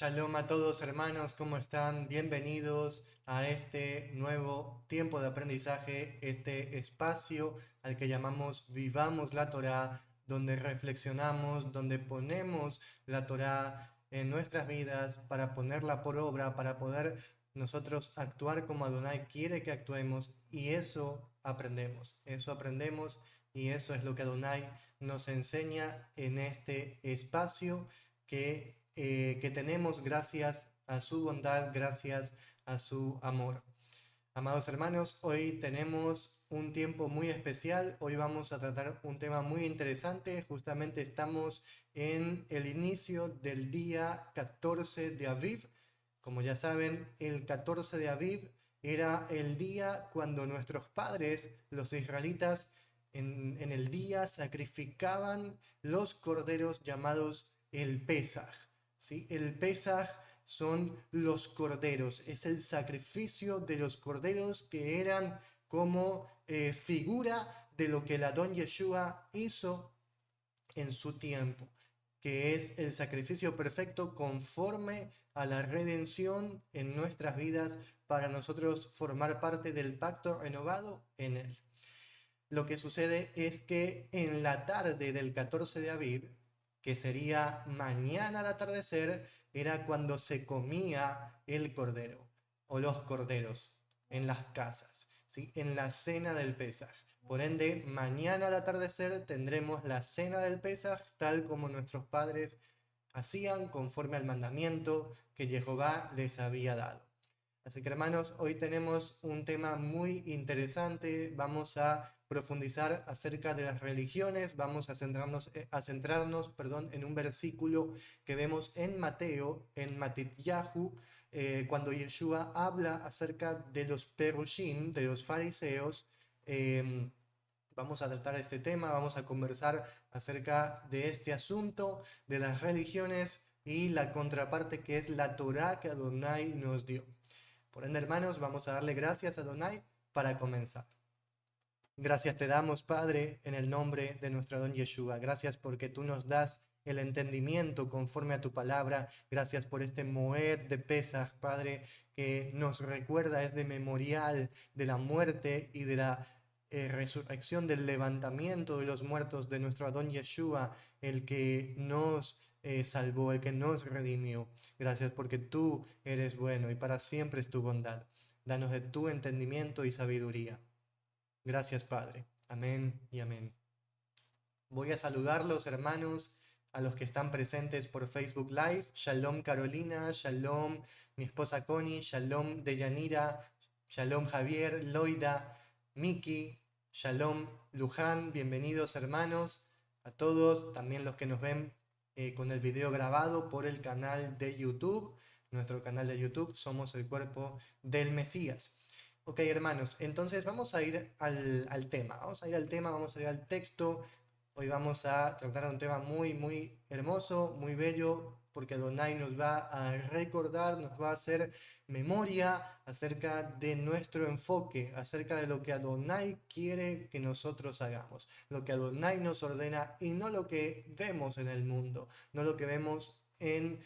Shalom a todos hermanos, ¿cómo están? Bienvenidos a este nuevo tiempo de aprendizaje, este espacio al que llamamos Vivamos la Torá, donde reflexionamos, donde ponemos la Torá en nuestras vidas para ponerla por obra, para poder nosotros actuar como Adonai quiere que actuemos y eso aprendemos y eso es lo que Adonai nos enseña en este espacio que tenemos gracias a su bondad, gracias a su amor. Amados hermanos, hoy tenemos un tiempo muy especial, hoy vamos a tratar un tema muy interesante, justamente estamos en el inicio del día 14 de Aviv. Como ya saben, el 14 de Aviv era el día cuando nuestros padres, los israelitas, en el día sacrificaban los corderos llamados el Pesaj. ¿Sí? El Pesaj son los corderos, es el sacrificio de los corderos que eran como figura de lo que el Adón Yeshua hizo en su tiempo, que es el sacrificio perfecto conforme a la redención en nuestras vidas para nosotros formar parte del pacto renovado en él. Lo que sucede es que en la tarde del 14 de Aviv, que sería mañana al atardecer, era cuando se comía el cordero o los corderos en las casas, ¿sí? En la cena del Pesaj. Por ende, mañana al atardecer tendremos la cena del Pesaj, tal como nuestros padres hacían conforme al mandamiento que Jehová les había dado. Así que hermanos, hoy tenemos un tema muy interesante. Vamos a profundizar acerca de las religiones. Vamos a centrarnos, perdón, en un versículo que vemos en Mateo, en Matityahu, cuando Yeshua habla acerca de los perushim, de los fariseos. Eh, Vamos a tratar este tema, vamos a conversar acerca de este asunto, de las religiones y la contraparte que es la Torá que Adonai nos dio. Por ende, hermanos, vamos a darle gracias a Adonai para comenzar. Gracias te damos, Padre, en el nombre de nuestro Don Yeshua. Gracias porque tú nos das el entendimiento conforme a tu palabra. Gracias por este Moed de Pesaj, Padre, que nos recuerda, es de memorial de la muerte y de la resurrección, del levantamiento de los muertos de nuestro Adón Yeshua, el que nos salvó, el que nos redimió. Gracias porque tú eres bueno y para siempre es tu bondad. Danos de tu entendimiento y sabiduría. Gracias, Padre. Amén y amén. Voy a saludar los hermanos, a los que están presentes por Facebook Live. Shalom Carolina, shalom mi esposa Connie, shalom Deyanira, shalom Javier, Loida, Miki, shalom Luján. Bienvenidos hermanos a todos, también los que nos ven con el video grabado por el canal de YouTube. Nuestro canal de YouTube, Somos el Cuerpo del Mesías. Ok, hermanos, entonces vamos a ir al tema, vamos a ir al tema, vamos a ir al texto. Hoy vamos a tratar de un tema muy, muy hermoso, muy bello, porque Adonai nos va a recordar, nos va a hacer memoria acerca de nuestro enfoque, acerca de lo que Adonai quiere que nosotros hagamos, lo que Adonai nos ordena y no lo que vemos en el mundo, no lo que vemos en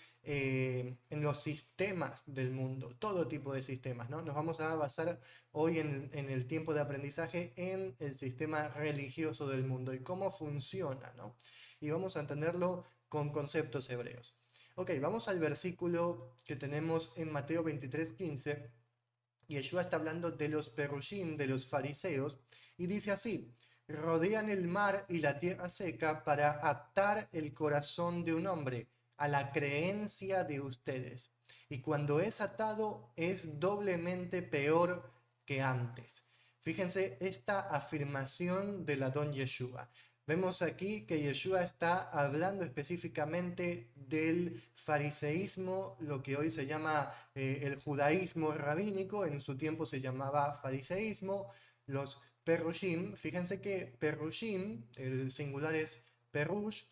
los sistemas del mundo, todo tipo de sistemas, ¿no? Nos vamos a basar hoy en el tiempo de aprendizaje en el sistema religioso del mundo y cómo funciona, ¿no? Y vamos a entenderlo con conceptos hebreos. Ok, vamos al versículo que tenemos en Mateo 23:15. Yeshua está hablando de los perushim, de los fariseos, y dice así: rodean el mar y la tierra seca para atar el corazón de un hombre a la creencia de ustedes. Y cuando es atado es doblemente peor que antes. Fíjense esta afirmación del Adón Yeshua. Vemos aquí que Yeshua está hablando específicamente del fariseísmo, lo que hoy se llama el judaísmo rabínico, en su tiempo se llamaba fariseísmo, los perushim. Fíjense que perushim, el singular es perush,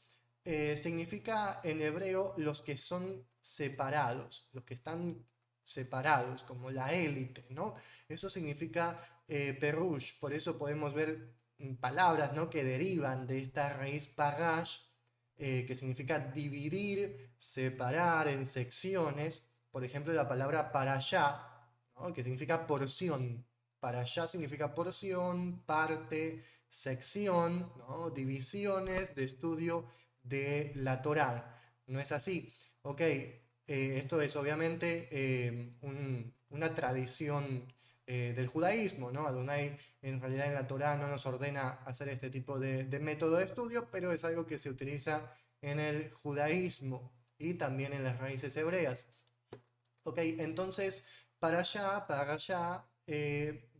significa en hebreo los que son separados, los que están separados, como la élite, ¿no? Eso significa perush, por eso podemos ver palabras, ¿no?, que derivan de esta raíz parash, que significa dividir, separar en secciones. Por ejemplo, la palabra para allá, ¿no? Que significa porción. Para allá significa porción, parte, sección, ¿no? Divisiones de estudio de la Torá. No es así. Ok, esto es obviamente una tradición del judaísmo, ¿no? Adonai en realidad en la Torá no nos ordena hacer este tipo de método de estudio, pero es algo que se utiliza en el judaísmo y también en las raíces hebreas. Ok, entonces para allá,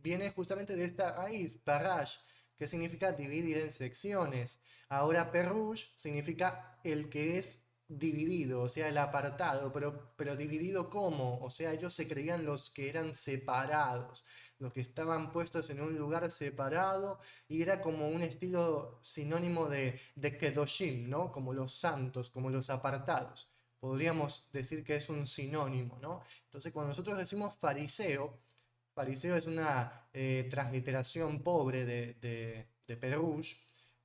viene justamente de esta raíz, parash, que significa dividir en secciones. Ahora perush significa el que es dividido, o sea, el apartado, pero dividido ¿cómo? O sea, ellos se creían los que eran separados, los que estaban puestos en un lugar separado y era como un estilo sinónimo de kedoshim, ¿no? Como los santos, como los apartados. Podríamos decir que es un sinónimo, ¿no? Entonces, cuando nosotros decimos fariseo, fariseo es una transliteración pobre de Perush,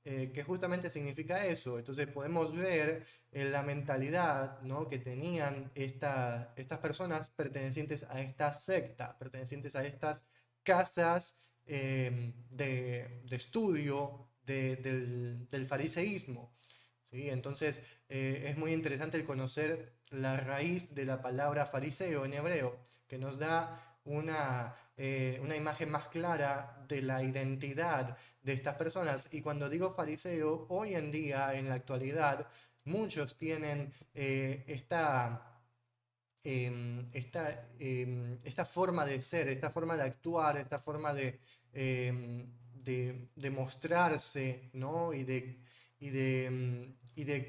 que justamente significa eso. Entonces podemos ver la mentalidad, ¿no? Que tenían estas personas pertenecientes a esta secta, pertenecientes a estas casas de estudio del fariseísmo. ¿Sí? Entonces, es muy interesante el conocer la raíz de la palabra fariseo en hebreo, que nos da una imagen más clara de la identidad de estas personas. Y cuando digo fariseo, hoy en día, en la actualidad, muchos tienen esta forma de ser, esta forma de actuar, esta forma de mostrarse, ¿no? Y de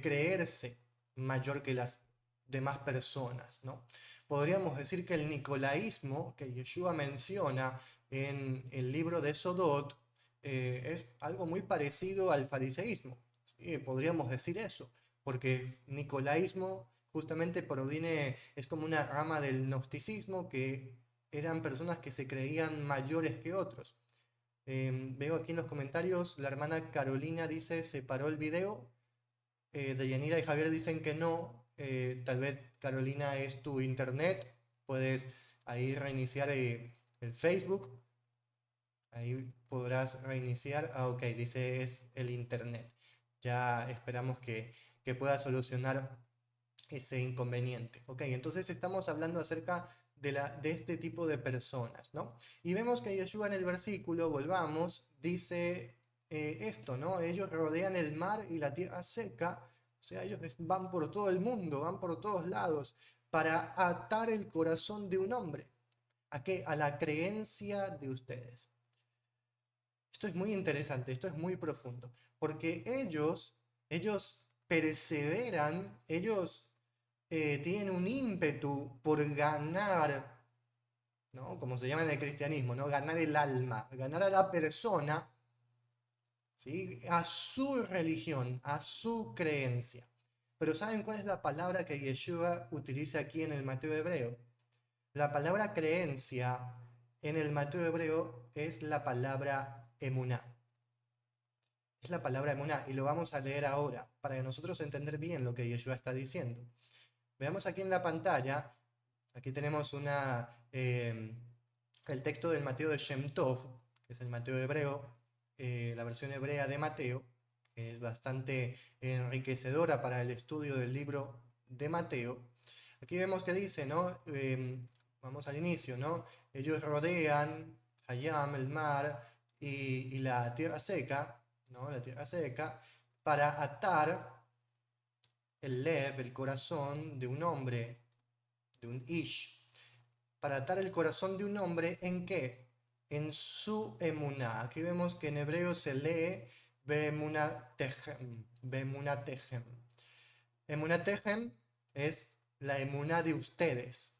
creerse mayor que las demás personas, ¿no? Podríamos decir que el nicolaísmo que Yeshua menciona en el libro de Sodot es algo muy parecido al fariseísmo. ¿Sí? Podríamos decir eso, porque nicolaísmo justamente proviene, es como una rama del gnosticismo que eran personas que se creían mayores que otros. Veo aquí en los comentarios, la hermana Carolina dice, ¿se paró el video? De Yanira y Javier dicen que no. Tal vez Carolina es tu internet. Puedes ahí reiniciar el Facebook. Ahí podrás reiniciar. Ah, ok, dice es el internet. Ya esperamos que pueda solucionar ese inconveniente. Ok, entonces estamos hablando acerca de este tipo de personas, ¿no? Y vemos que Yeshua en el versículo, volvamos, dice esto, ¿no? Ellos rodean el mar y la tierra seca, o sea, ellos van por todo el mundo, van por todos lados, para atar el corazón de un hombre. ¿A qué? A la creencia de ustedes. Esto es muy interesante, esto es muy profundo, porque ellos perseveran, ellos tienen un ímpetu por ganar, ¿no? Como se llama en el cristianismo, ¿no? Ganar el alma, ganar a la persona, ¿sí? A su religión, a su creencia. Pero ¿saben cuál es la palabra que Yeshua utiliza aquí en el Mateo hebreo? La palabra creencia en el Mateo hebreo es la palabra emuná. Es la palabra emuná y lo vamos a leer ahora para nosotros entender bien lo que Yeshua está diciendo. Veamos aquí en la pantalla, aquí tenemos el texto del Mateo de Shem Tov, que es el Mateo hebreo, la versión hebrea de Mateo, que es bastante enriquecedora para el estudio del libro de Mateo. Aquí vemos que dice, ¿no? Vamos al inicio, ¿no? Ellos rodean Hayam, el mar, y la tierra seca, ¿no? La tierra seca, para atar el lev, el corazón de un hombre, de un ish, para atar el corazón de un hombre ¿en qué? En su emuná. Aquí vemos que en hebreo se lee bemunatehem, bemunatehem. Emunatehem es la emuná de ustedes,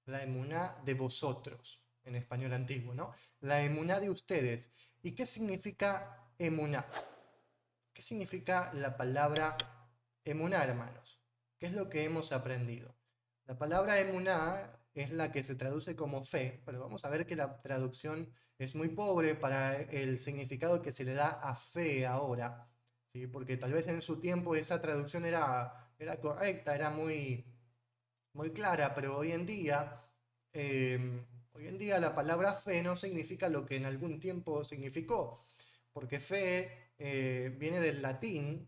la emuná de vosotros, en español antiguo, ¿no? La emuná de ustedes. ¿Y qué significa emuná? ¿Qué significa la palabra emuná, hermanos? ¿Qué es lo que hemos aprendido? La palabra emuná es la que se traduce como fe, pero vamos a ver que la traducción es muy pobre para el significado que se le da a fe ahora. ¿sí? Porque tal vez en su tiempo esa traducción era correcta, era muy clara, pero hoy en día la palabra fe no significa lo que en algún tiempo significó, porque fe viene del latín,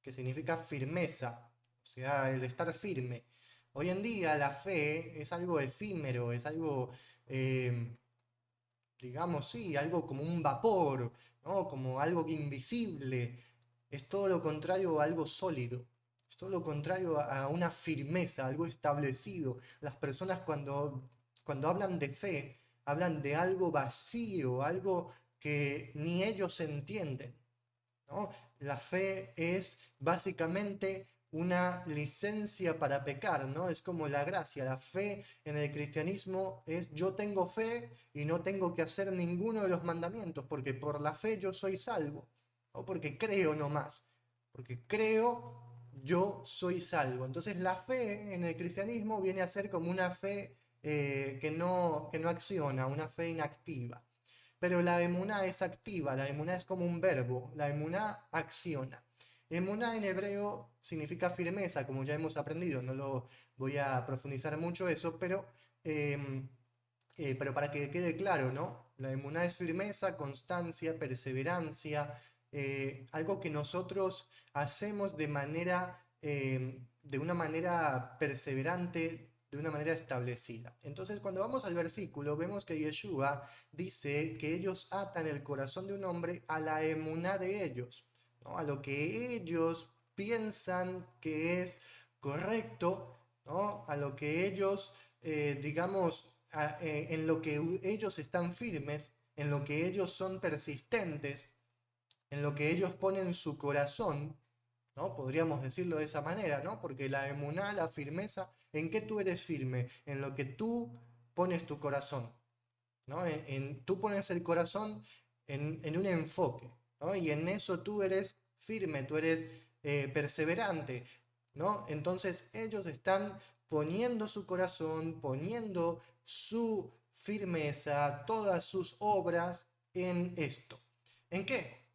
que significa firmeza, o sea, el estar firme. Hoy en día la fe es algo efímero, es algo, eh, digamos, sí, algo como un vapor, ¿no? Como algo invisible. Es todo lo contrario a algo sólido. Es todo lo contrario a una firmeza, algo establecido. Las personas cuando hablan de fe, hablan de algo vacío, algo que ni ellos entienden, ¿no? La fe es básicamente una licencia para pecar, ¿no? Es como la gracia. La fe en el cristianismo es yo tengo fe y no tengo que hacer ninguno de los mandamientos, porque por la fe yo soy salvo, o porque creo nomás, porque creo yo soy salvo. Entonces la fe en el cristianismo viene a ser como una fe que no acciona, una fe inactiva. Pero la emuná es activa, la emuná es como un verbo, la emuná acciona. Emuná en hebreo significa firmeza, como ya hemos aprendido, no lo voy a profundizar mucho eso, pero para que quede claro, ¿no? La emuná es firmeza, constancia, perseverancia, algo que nosotros hacemos de una manera perseverante, de una manera establecida. Entonces, cuando vamos al versículo, vemos que Yeshua dice que ellos atan el corazón de un hombre a la emuná de ellos, ¿no? A lo que ellos piensan que es correcto, ¿no? A lo que ellos, digamos, en lo que ellos están firmes, en lo que ellos son persistentes, en lo que ellos ponen su corazón, ¿no? Podríamos decirlo de esa manera, ¿no? Porque la emuná, la firmeza, ¿en qué tú eres firme? En lo que tú pones tu corazón, ¿no? Tú pones el corazón en un enfoque, ¿no? Y en eso tú eres firme, tú eres perseverante, ¿no? Entonces ellos están poniendo su corazón, poniendo su firmeza, todas sus obras en esto. ¿En qué?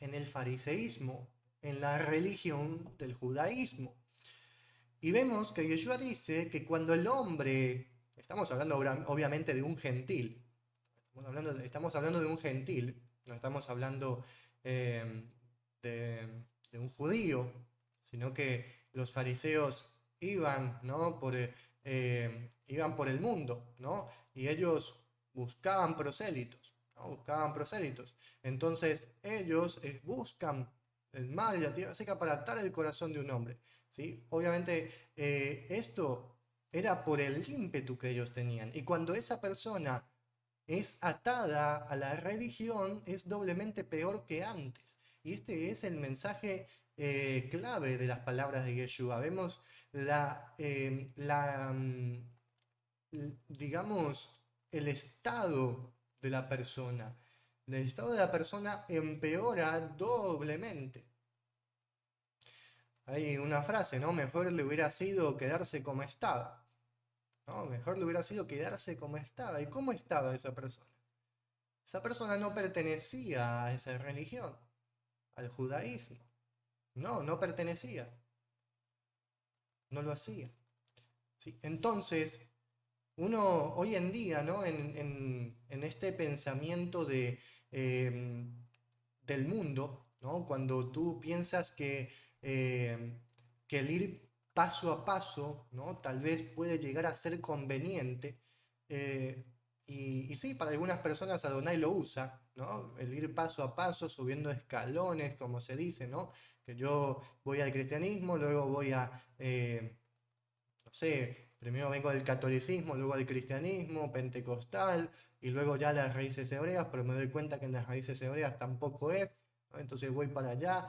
En el fariseísmo, en la religión del judaísmo. Y vemos que Yeshua dice que cuando el hombre, estamos hablando obviamente de un gentil, estamos hablando de un gentil, no estamos hablando eh, de un judío, sino que los fariseos iban, ¿no? Iban por el mundo, ¿no? Y ellos buscaban prosélitos, ¿no? Buscaban prosélitos. Entonces ellos buscan el mal y la tierra seca para atar el corazón de un hombre, ¿sí? Obviamente esto era por el ímpetu que ellos tenían. Y cuando esa persona es atada a la religión, es doblemente peor que antes. Y este es el mensaje clave de las palabras de Yeshua. Vemos digamos, el estado de la persona. El estado de la persona empeora doblemente. Hay una frase, ¿no? Mejor le hubiera sido quedarse como estaba. ¿No? Mejor le hubiera sido quedarse como estaba. ¿Y cómo estaba esa persona? Esa persona no pertenecía a esa religión, al judaísmo. No, no pertenecía, no lo hacía. ¿Sí? Entonces, uno hoy en día, ¿no? En este pensamiento del mundo, ¿no? Cuando tú piensas que el ir paso a paso, ¿no? Tal vez puede llegar a ser conveniente, eh, y sí, para algunas personas Adonai lo usa, ¿no? El ir paso a paso, subiendo escalones, como se dice, ¿no? Que yo voy al cristianismo, luego voy no sé, primero vengo del catolicismo, luego al cristianismo, pentecostal, y luego ya a las raíces hebreas, pero me doy cuenta que en las raíces hebreas tampoco es, ¿no? Entonces voy para allá.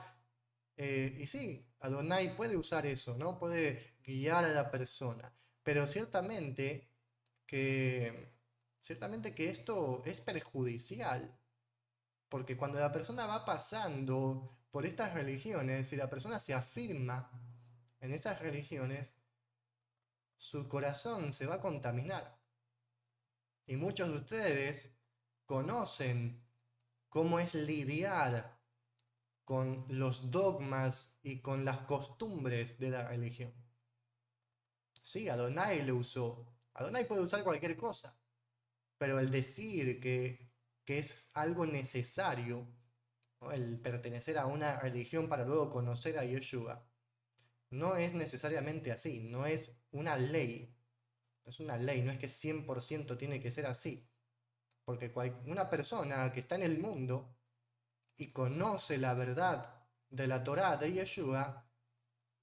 Y sí, Adonai puede usar eso, ¿no? Puede guiar a la persona, pero que, ciertamente que esto es perjudicial, porque cuando la persona va pasando por estas religiones, si la persona se afirma en esas religiones, su corazón se va a contaminar. Y muchos de ustedes conocen cómo es lidiar con los dogmas y con las costumbres de la religión. Sí, Adonai lo usó. Adonai puede usar cualquier cosa, pero el decir que es algo necesario, ¿no? El pertenecer a una religión para luego conocer a Yeshua, no es necesariamente así, no es una ley, no es una ley, no es que 100% tiene que ser así, porque una persona que está en el mundo y conoce la verdad de la Torá de Yeshua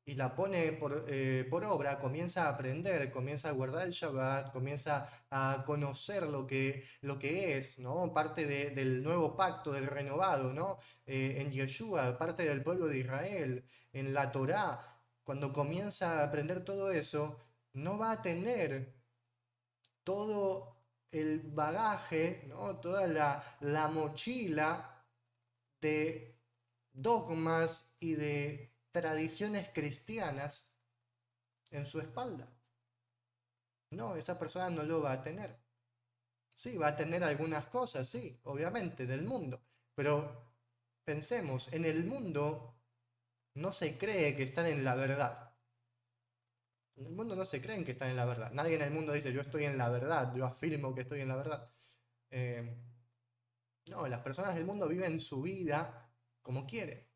y la pone por obra, comienza a aprender, comienza a guardar el Shabbat, comienza a conocer lo que es, ¿no? Parte del nuevo pacto, del renovado, ¿no? En Yeshua, parte del pueblo de Israel, en la Torá. Cuando comienza a aprender todo eso, no va a tener todo el bagaje, ¿no? Toda la mochila de dogmas y de tradiciones cristianas en su espalda. No, esa persona no lo va a tener. Sí, va a tener algunas cosas, sí, obviamente, del mundo, pero pensemos, en el mundo no se cree que están en la verdad. En el mundo no se creen que están en la verdad. Nadie en el mundo dice yo estoy en la verdad, yo afirmo que estoy en la verdad. Eh, no, las personas del mundo viven su vida como quieren.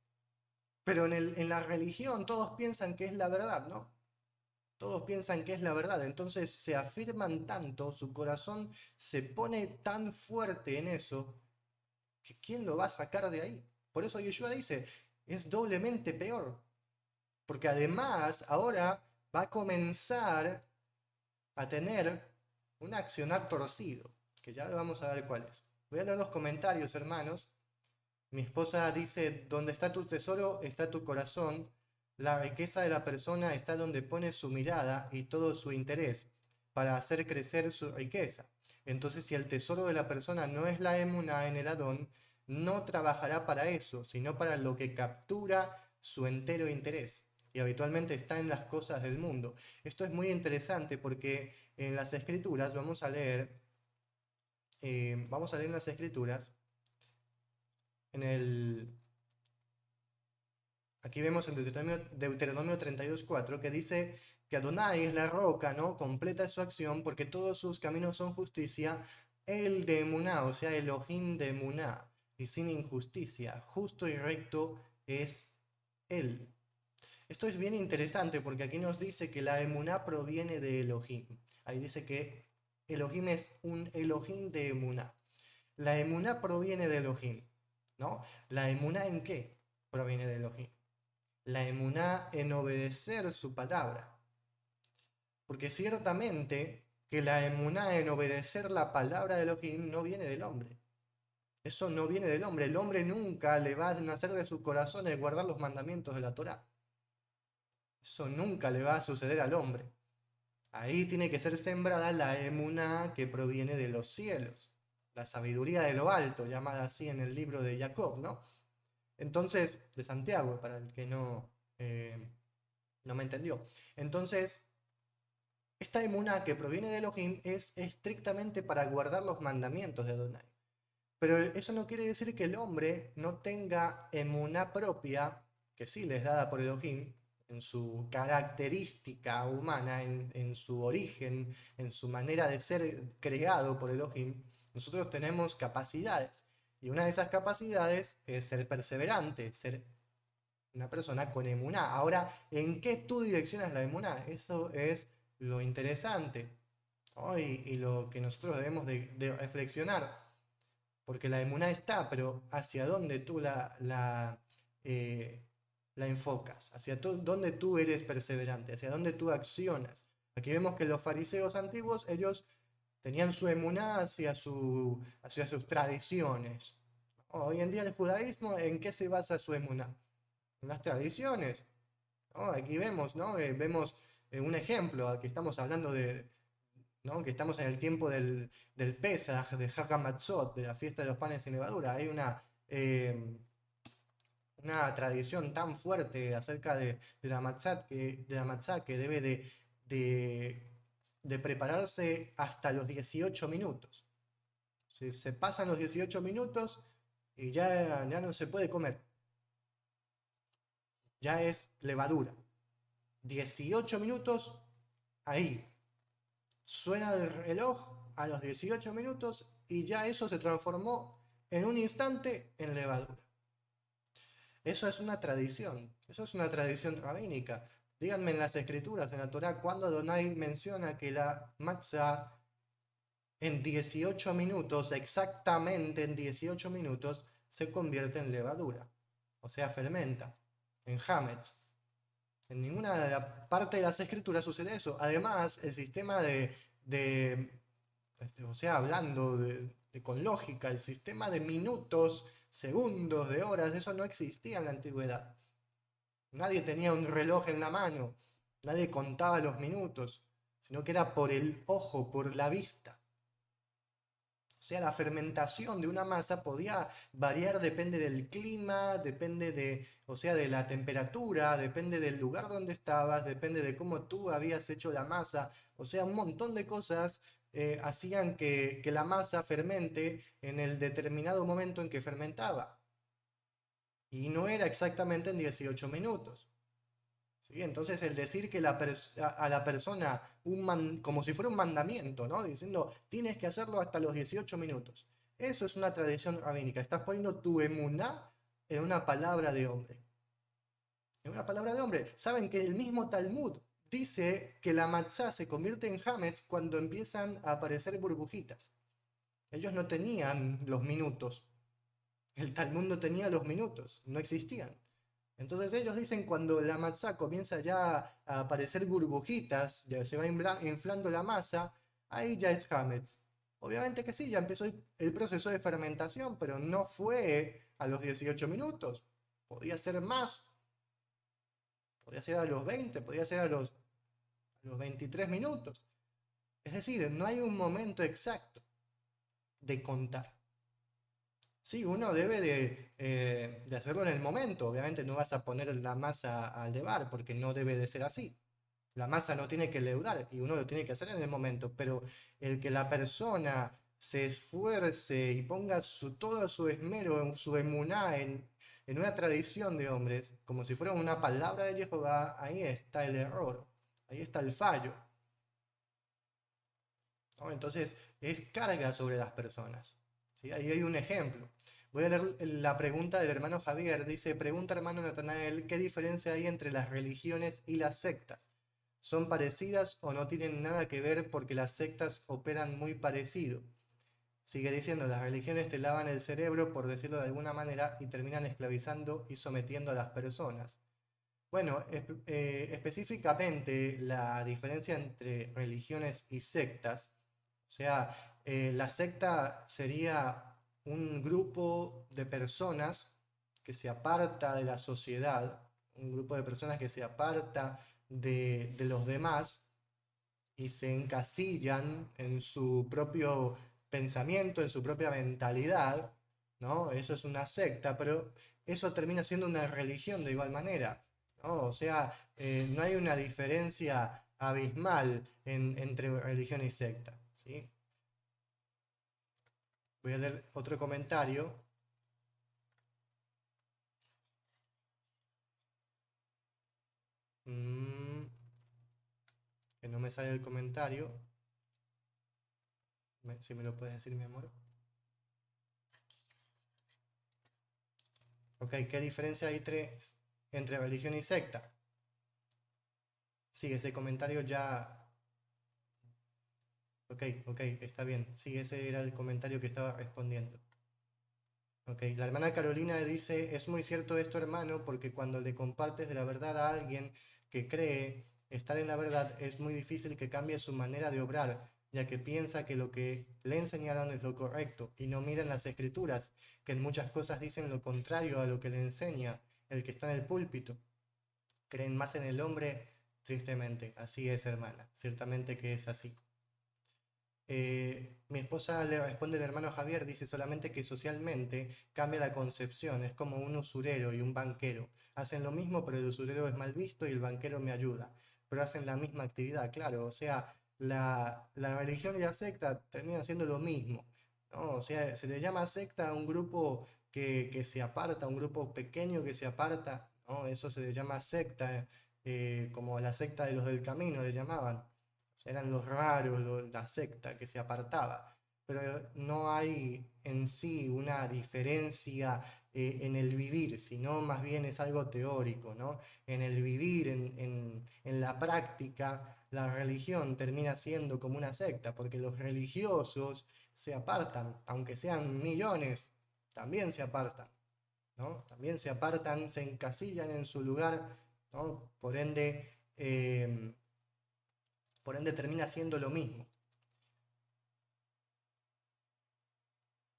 Pero en la religión todos piensan que es la verdad, ¿no? Todos piensan que es la verdad, entonces se afirman tanto, su corazón se pone tan fuerte en eso, que ¿quién lo va a sacar de ahí? Por eso Yeshua dice, es doblemente peor, porque además ahora va a comenzar a tener un accionar torcido, que ya vamos a ver cuál es. Voy a leer los comentarios, hermanos. Mi esposa dice, donde está tu tesoro, está tu corazón. La riqueza de la persona está donde pone su mirada y todo su interés para hacer crecer su riqueza. Entonces, si el tesoro de la persona no es la emuná en el Adón, no trabajará para eso, sino para lo que captura su entero interés. Y habitualmente está en las cosas del mundo. Esto es muy interesante porque en las escrituras vamos a leer en las escrituras, en el aquí vemos en Deuteronomio 32:4 que dice que Adonai es la roca, ¿no? Completa su acción porque todos sus caminos son justicia. El de Emuná, o sea, Elohim de Emuná, y sin injusticia, justo y recto es Él. Esto es bien interesante porque aquí nos dice que la Emuná proviene de Elohim. Ahí dice que Elohim es un Elohim de Emuná. La Emuná proviene de Elohim, ¿no? ¿La Emuná en qué proviene de Elohim? La emuná en obedecer su palabra. Porque ciertamente que la emuná en obedecer la palabra de Elohim no viene del hombre. Eso no viene del hombre. El hombre nunca le va a nacer de su corazón el guardar los mandamientos de la Torá. Eso nunca le va a suceder al hombre. Ahí tiene que ser sembrada la emuná que proviene de los cielos. La sabiduría de lo alto, llamada así en el libro de Jacob, ¿no? Entonces, de Santiago, para el que no me entendió. Entonces, esta emuná que proviene de Elohim es estrictamente para guardar los mandamientos de Adonai. Pero eso no quiere decir que el hombre no tenga emuná propia, que sí les dada por Elohim, en su característica humana, en su origen, en su manera de ser creado por Elohim. Nosotros tenemos capacidades. Y una de esas capacidades es ser perseverante, ser una persona con emuná. Ahora, ¿en qué tú direccionas la emuná? Eso es lo interesante, ¿no? Y lo que nosotros debemos de reflexionar, porque la emuná está, pero ¿hacia dónde tú eh, la enfocas? ¿Hacia dónde tú eres perseverante? ¿Hacia dónde tú accionas? Aquí vemos que los fariseos antiguos, ellos tenían su emuná hacia sus tradiciones. Hoy en día el judaísmo, ¿en qué se basa su emuná? En las tradiciones. ¿No? Aquí vemos, ¿no? Vemos un ejemplo, aquí estamos hablando ¿no? Que estamos en el tiempo del Pesaj, de Hag HaMatzot, de la fiesta de los panes sin levadura. Hay una tradición tan fuerte acerca de la matzá que debe de prepararse hasta los 18 minutos. Se pasan los 18 minutos y ya no se puede comer. ya es levadura. 18 minutos, ahí. Suena el reloj a los 18 minutos y ya eso se transformó en un instante en levadura. Eso es una tradición rabínica. Díganme en las escrituras, en la Torá, cuando Adonai menciona que la matzah en 18 minutos, exactamente en 18 minutos, se convierte en levadura, o sea, fermenta, en hametz. En ninguna de la parte de las escrituras sucede eso. Además, el sistema o sea, hablando con lógica, el sistema de minutos, segundos, de horas, eso no existía en la antigüedad. Nadie tenía un reloj en la mano, nadie contaba los minutos, sino que era por el ojo, por la vista. O sea, la fermentación de una masa podía variar, depende del clima, depende o sea, de la temperatura, depende del lugar donde estabas, depende de cómo tú habías hecho la masa. O sea, un montón de cosas hacían que la masa fermente en el determinado momento en que fermentaba. Y no era exactamente en 18 minutos. ¿Sí? Entonces el decir que a la persona, como si fuera un mandamiento, ¿no? Diciendo, tienes que hacerlo hasta los 18 minutos. Eso es una tradición rabínica. Estás poniendo tu emuná en una palabra de hombre. En una palabra de hombre. Saben que el mismo Talmud dice que la matzá se convierte en hametz cuando empiezan a aparecer burbujitas. Ellos no tenían los minutos. El Talmud no tenía los minutos. No existían. Entonces ellos dicen cuando la matzá comienza ya a aparecer burbujitas, ya se va inflando la masa, ahí ya es hametz. Obviamente que sí, ya empezó el proceso de fermentación, pero no fue a los 18 minutos. Podía ser más, podía ser a los 20, podía ser a los 23 minutos. Es decir, no hay un momento exacto de contar. Sí, uno debe de hacerlo en el momento. Obviamente no vas a poner la masa a levar porque no debe de ser así. La masa no tiene que leudar y uno lo tiene que hacer en el momento. Pero el que la persona se esfuerce y ponga todo su esmero, su emuná en una tradición de hombres, como si fuera una palabra de Jehová, ahí está el error, ahí está el fallo. ¿No? Entonces es carga sobre las personas. ¿Sí? Ahí hay un ejemplo. Voy a leer la pregunta del hermano Javier. Dice, pregunta hermano Natanael, ¿qué diferencia hay entre las religiones y las sectas? ¿Son parecidas o no tienen nada que ver porque las sectas operan muy parecido? Sigue diciendo, las religiones te lavan el cerebro, por decirlo de alguna manera, y terminan esclavizando y sometiendo a las personas. Bueno, específicamente la diferencia entre religiones y sectas, o sea, la secta sería un grupo de personas que se aparta de la sociedad, un grupo de personas que se aparta de los demás y se encasillan en su propio pensamiento, en su propia mentalidad, ¿no? Eso es una secta, pero eso termina siendo una religión de igual manera, ¿no? O sea, no hay una diferencia abismal entre religión y secta, ¿sí? Voy a leer otro comentario. Mm, que no me sale el comentario. Si me lo puedes decir, mi amor. Ok, ¿qué diferencia hay entre religión y secta? Sí, ese comentario ya... Ok, ok, está bien. Sí, ese era el comentario que estaba respondiendo. Ok, la hermana Carolina dice, es muy cierto esto, hermano, porque cuando le compartes de la verdad a alguien que cree estar en la verdad, es muy difícil que cambie su manera de obrar, ya que piensa que lo que le enseñaron es lo correcto y no mira en las escrituras, que en muchas cosas dicen lo contrario a lo que le enseña el que está en el púlpito. Creen más en el hombre, tristemente. Así es, hermana. Ciertamente que es así. Mi esposa le responde el hermano Javier, dice solamente que socialmente cambia la concepción, es como un usurero y un banquero. Hacen lo mismo, pero el usurero es mal visto y el banquero me ayuda. Pero hacen la misma actividad, claro. O sea, la religión y la secta terminan siendo lo mismo, ¿no? O sea, se le llama secta a un grupo que se aparta, un grupo pequeño que se aparta. ¿no? Eso se le llama secta, como la secta de los del camino le llamaban. O sea, eran los raros, la secta que se apartaba. Pero no hay en sí una diferencia en el vivir, sino más bien es algo teórico, ¿no? En el vivir, en la práctica, la religión termina siendo como una secta, porque los religiosos se apartan, aunque sean millones, también se apartan, ¿no? También se apartan, se encasillan en su lugar, ¿no? Por ende termina siendo lo mismo.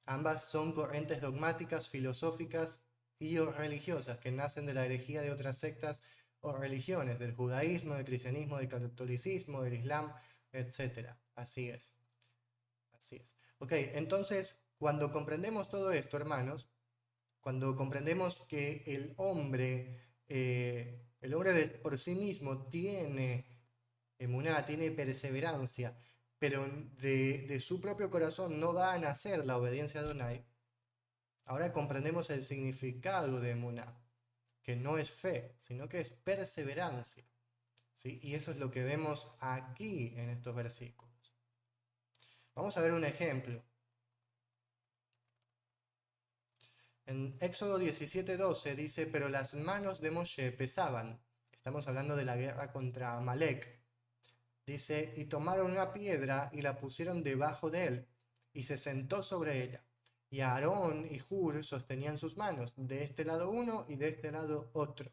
Ambas son corrientes dogmáticas, filosóficas y o religiosas que nacen de la herejía de otras sectas o religiones, del judaísmo, del cristianismo, del catolicismo, del islam, etc. Así es, así es. Ok, entonces, cuando comprendemos todo esto, hermanos, cuando comprendemos que el hombre por sí mismo tiene emuná, tiene perseverancia, pero de su propio corazón no va a nacer la obediencia a Adonai, ahora comprendemos el significado de emuná, que no es fe, sino que es perseverancia. ¿Sí? Y eso es lo que vemos aquí en estos versículos. Vamos a ver un ejemplo. En Éxodo 17:12 dice, pero las manos de Moshe pesaban. Estamos hablando de la guerra contra Amalek. Dice, y tomaron una piedra y la pusieron debajo de él, y se sentó sobre ella. Y Aarón y Hur sostenían sus manos, de este lado uno y de este lado otro.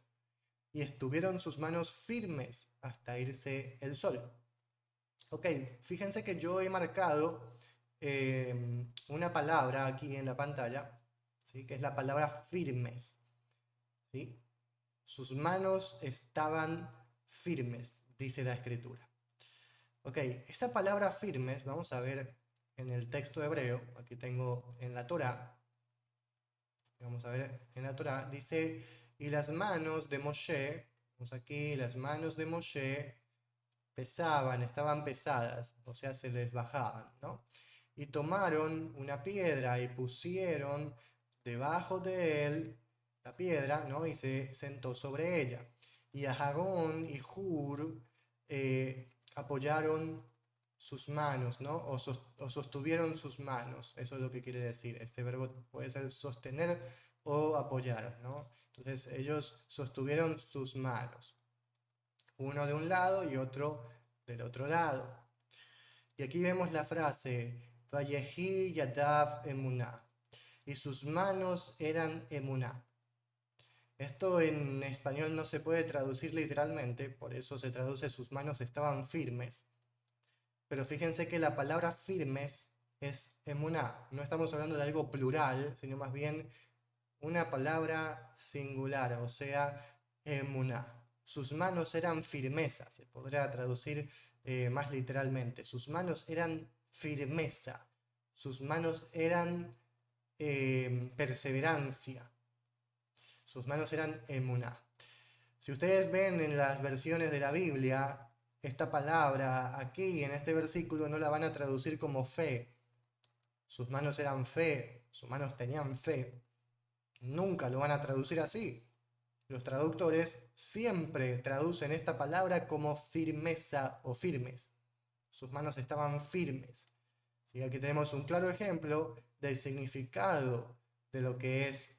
Y estuvieron sus manos firmes hasta irse el sol. Ok, fíjense que yo he marcado una palabra aquí en la pantalla, ¿sí? Que es la palabra firmes. ¿Sí? Sus manos estaban firmes, dice la escritura. Ok, esa palabra firmes, vamos a ver en el texto hebreo, aquí tengo en la Torá, vamos a ver en la Torá, dice, y las manos de Moshe, vamos aquí, las manos de Moshe pesaban, estaban pesadas, o sea, se les bajaban, ¿no? Y tomaron una piedra y pusieron debajo de él la piedra, ¿no? Y se sentó sobre ella. Y Aarón y Hur apoyaron sus manos, ¿no? O sostuvieron sus manos. Eso es lo que quiere decir. Este verbo puede ser sostener o apoyar, ¿no? Entonces ellos sostuvieron sus manos, uno de un lado y otro del otro lado. Y aquí vemos la frase, Vayehi Yadav Emuná, y sus manos eran Emuná. Esto en español no se puede traducir literalmente, por eso se traduce sus manos estaban firmes. Pero fíjense que la palabra firmes es emuná. No estamos hablando de algo plural, sino más bien una palabra singular, o sea, emuná. Sus manos eran firmeza, se podrá traducir más literalmente. Sus manos eran firmeza, sus manos eran perseverancia, sus manos eran emuná. Si ustedes ven en las versiones de la Biblia, esta palabra aquí en este versículo no la van a traducir como fe. Sus manos eran fe, sus manos tenían fe. Nunca lo van a traducir así. Los traductores siempre traducen esta palabra como firmeza o firmes. Sus manos estaban firmes. ¿Sí? Aquí tenemos un claro ejemplo del significado de lo que es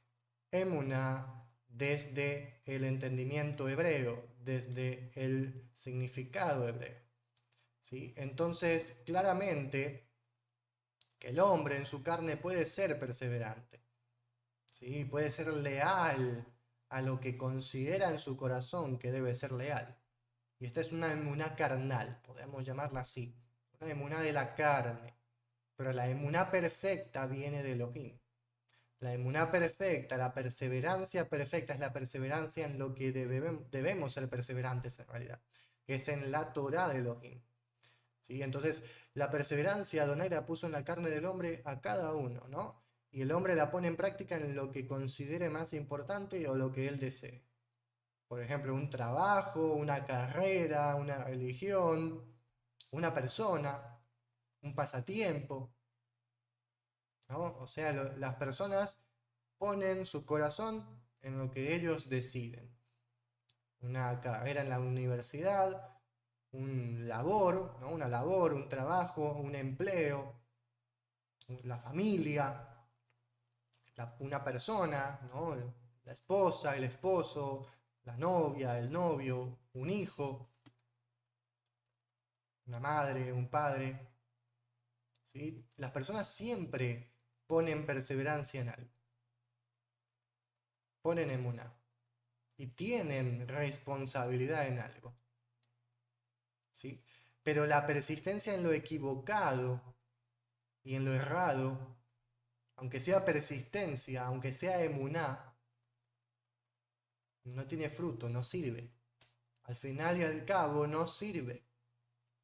emuna desde el entendimiento hebreo, desde el significado hebreo. ¿Sí? Entonces, claramente que el hombre en su carne puede ser perseverante, ¿sí? Puede ser leal a lo que considera en su corazón que debe ser leal. Y esta es una emuná carnal, podemos llamarla así, una emuná de la carne. Pero la emuná perfecta viene de Elohim. La emuná perfecta, la perseverancia perfecta es la perseverancia en lo que debemos ser perseverantes en realidad, que es en la Torá de Elohim. ¿Sí? Entonces, la perseverancia Adonai la puso en la carne del hombre a cada uno, ¿no? Y el hombre la pone en práctica en lo que considere más importante o lo que él desee. Por ejemplo, un trabajo, una carrera, una religión, una persona, un pasatiempo, ¿no? O sea, las personas ponen su corazón en lo que ellos deciden. una carrera en la universidad, un labor, ¿no? Una labor, un trabajo, un empleo, la familia, una persona, ¿no? La esposa, el esposo, la novia, el novio, un hijo, una madre, un padre, ¿sí? Las personas siempre ponen perseverancia en algo, ponen emuná y tienen responsabilidad en algo, ¿sí? Pero la persistencia en lo equivocado y en lo errado, aunque sea persistencia, aunque sea emuná, no tiene fruto, no sirve. Al final y al cabo no sirve,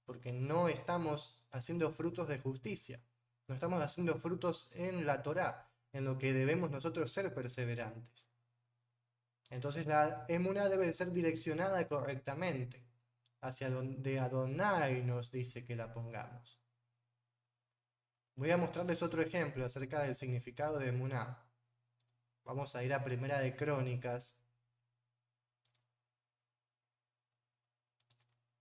porque no estamos haciendo frutos de justicia, no estamos haciendo frutos en la Torá, en lo que debemos nosotros ser perseverantes. Entonces la emuná debe ser direccionada correctamente, hacia donde Adonai nos dice que la pongamos. Voy a mostrarles otro ejemplo acerca del significado de emuná. Vamos a ir a Primera de Crónicas.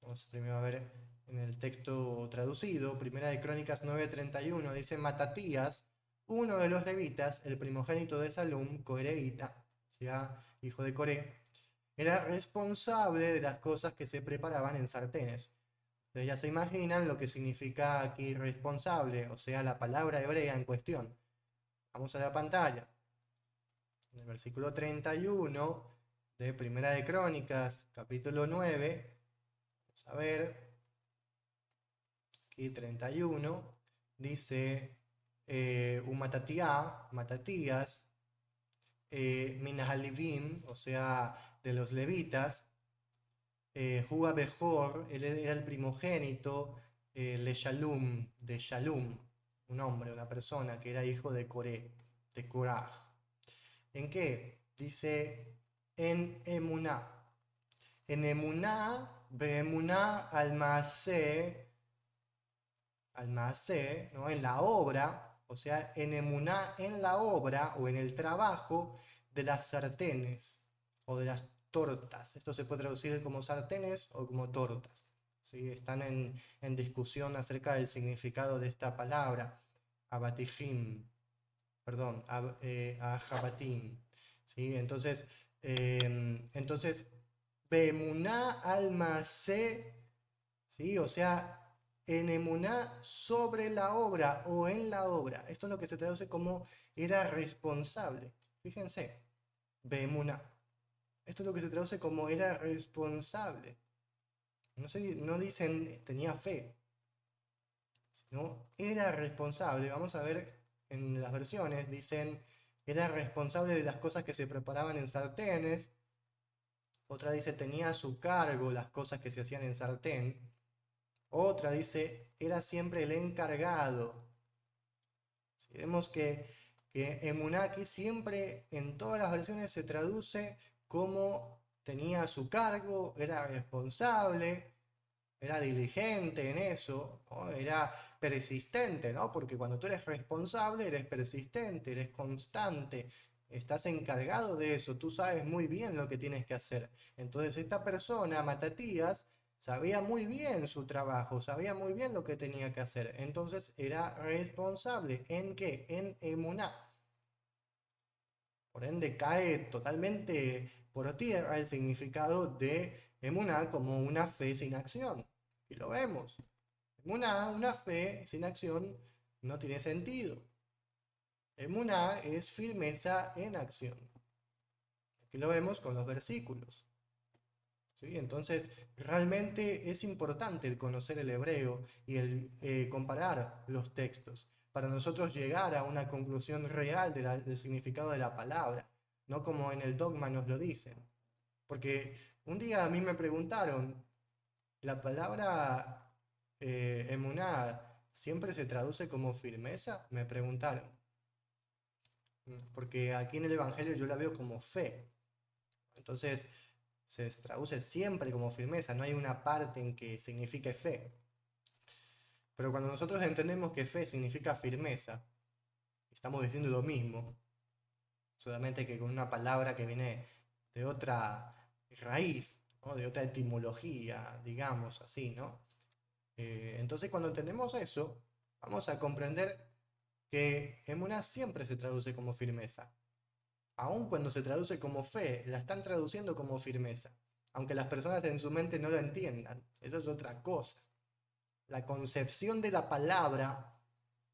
Vamos primero a ver en el texto traducido. Primera de Crónicas 9:31 dice: Matatías, uno de los levitas, el primogénito de Salum, coreíta, o sea, hijo de Coré, era responsable de las cosas que se preparaban en sartenes. Ustedes ya se imaginan lo que significa aquí responsable, o sea, la palabra hebrea en cuestión. Vamos a la pantalla. En el versículo 31 de Primera de Crónicas, capítulo 9, vamos a ver, aquí 31, dice, Matatías, Minahalivim, o sea, de los levitas, Juga Bejor, él era el primogénito, Le Shalum, de Shalum, un hombre, una persona que era hijo de Coré, de Koraj. ¿En qué? Dice, en Emuná. En Emuná, Beemuná al Maaseh, ¿no? En la obra, o sea, en Emuná, en la obra o en el trabajo de las sartenes o de las tortas. Esto se puede traducir como sartenes o como tortas. ¿Sí? Están en discusión acerca del significado de esta palabra, abatijim, perdón, ajabatim. ¿Sí? Entonces, Bemuná almacé, ¿sí? O sea, en emuná sobre la obra o en la obra. Esto es lo que se traduce como era responsable. Fíjense, Bemuná. Esto es lo que se traduce como era responsable. No dicen tenía fe, sino era responsable. Vamos a ver en las versiones, dicen era responsable de las cosas que se preparaban en sartenes. Otra dice tenía a su cargo las cosas que se hacían en sartén. Otra dice era siempre el encargado. Si vemos que Emunaki siempre en todas las versiones se traduce como tenía a su cargo, era responsable, era diligente en eso, ¿no? Era persistente, ¿no? Porque cuando tú eres responsable, eres persistente, eres constante, estás encargado de eso, tú sabes muy bien lo que tienes que hacer. Entonces esta persona, Matatías, sabía muy bien su trabajo, sabía muy bien lo que tenía que hacer. Entonces era responsable. ¿En qué? En emuná. Por ende cae totalmente por tierra el significado de emuná como una fe sin acción. Y lo vemos. Una fe sin acción no tiene sentido. Emuná es firmeza en acción. Aquí lo vemos con los versículos. ¿Sí? Entonces, realmente es importante el conocer el hebreo y el comparar los textos para nosotros llegar a una conclusión real del significado de la palabra, no como en el dogma nos lo dicen. Porque un día a mí me preguntaron, ¿la palabra emuná siempre se traduce como firmeza? Me preguntaron. Porque aquí en el Evangelio yo la veo como fe. Entonces, se traduce siempre como firmeza, no hay una parte en que signifique fe. Pero cuando nosotros entendemos que fe significa firmeza, estamos diciendo lo mismo, solamente que con una palabra que viene de otra raíz, ¿no? De otra etimología, digamos así, ¿no? Entonces cuando entendemos eso, vamos a comprender que emuná siempre se traduce como firmeza. Aun cuando se traduce como fe, la están traduciendo como firmeza. Aunque las personas en su mente no lo entiendan. Eso es otra cosa. La concepción de la palabra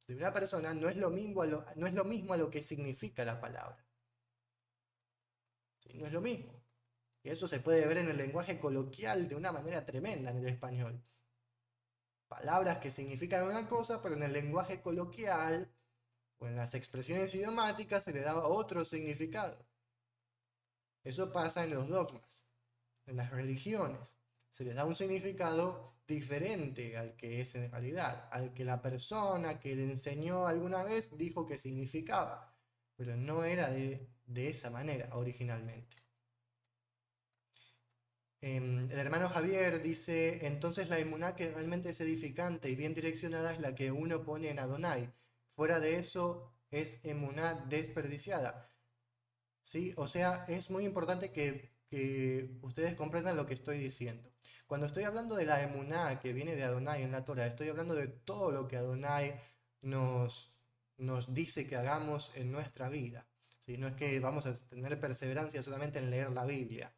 de una persona no es lo mismo no es lo mismo a lo que significa la palabra. ¿Sí? No es lo mismo. Y eso se puede ver en el lenguaje coloquial de una manera tremenda en el español. Palabras que significan una cosa, pero en el lenguaje coloquial o en las expresiones idiomáticas se le da otro significado. Eso pasa en los dogmas, en las religiones. Se les da un significado diferente al que es en realidad, al que la persona que le enseñó alguna vez dijo que significaba, pero no era de esa manera originalmente. El hermano Javier dice, entonces la emuná que realmente es edificante y bien direccionada es la que uno pone en Adonai. Fuera de eso es emuná desperdiciada. ¿Sí? O sea, es muy importante que ustedes comprendan lo que estoy diciendo. Cuando estoy hablando de la emuná que viene de Adonai en la Torah, estoy hablando de todo lo que Adonai nos, nos dice que hagamos en nuestra vida. ¿Sí? No es que vamos a tener perseverancia solamente en leer la Biblia,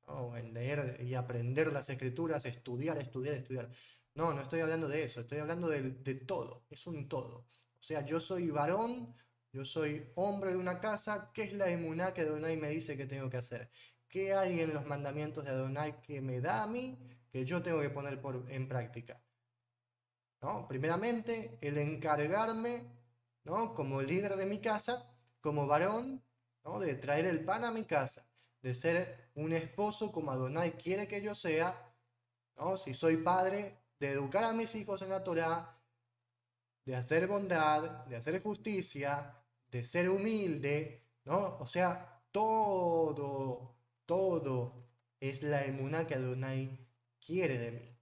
¿no? En leer y aprender las escrituras, estudiar, estudiar, estudiar. No, no estoy hablando de eso, estoy hablando de todo, es un todo. O sea, yo soy varón, yo soy hombre de una casa, ¿qué es la emuná que Adonai me dice que tengo que hacer? ¿Qué hay en los mandamientos de Adonai que me da a mí que yo tengo que poner en práctica? ¿No? Primeramente, el encargarme, ¿no? Como líder de mi casa, como varón, ¿no? De traer el pan a mi casa, de ser un esposo como Adonai quiere que yo sea, ¿no? Si soy padre, de educar a mis hijos en la Torá, de hacer bondad, de hacer justicia, de ser humilde, ¿no? O sea, todo es la emuná que Adonai quiere de mí.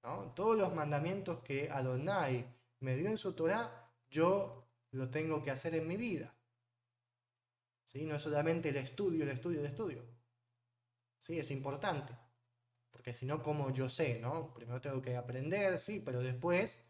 ¿No? Todos los mandamientos que Adonai me dio en su Torá, yo lo tengo que hacer en mi vida. ¿Sí? No es solamente el estudio, el estudio, el estudio. ¿Sí? Es importante, porque si no, como yo sé, ¿no? Primero tengo que aprender, sí, pero después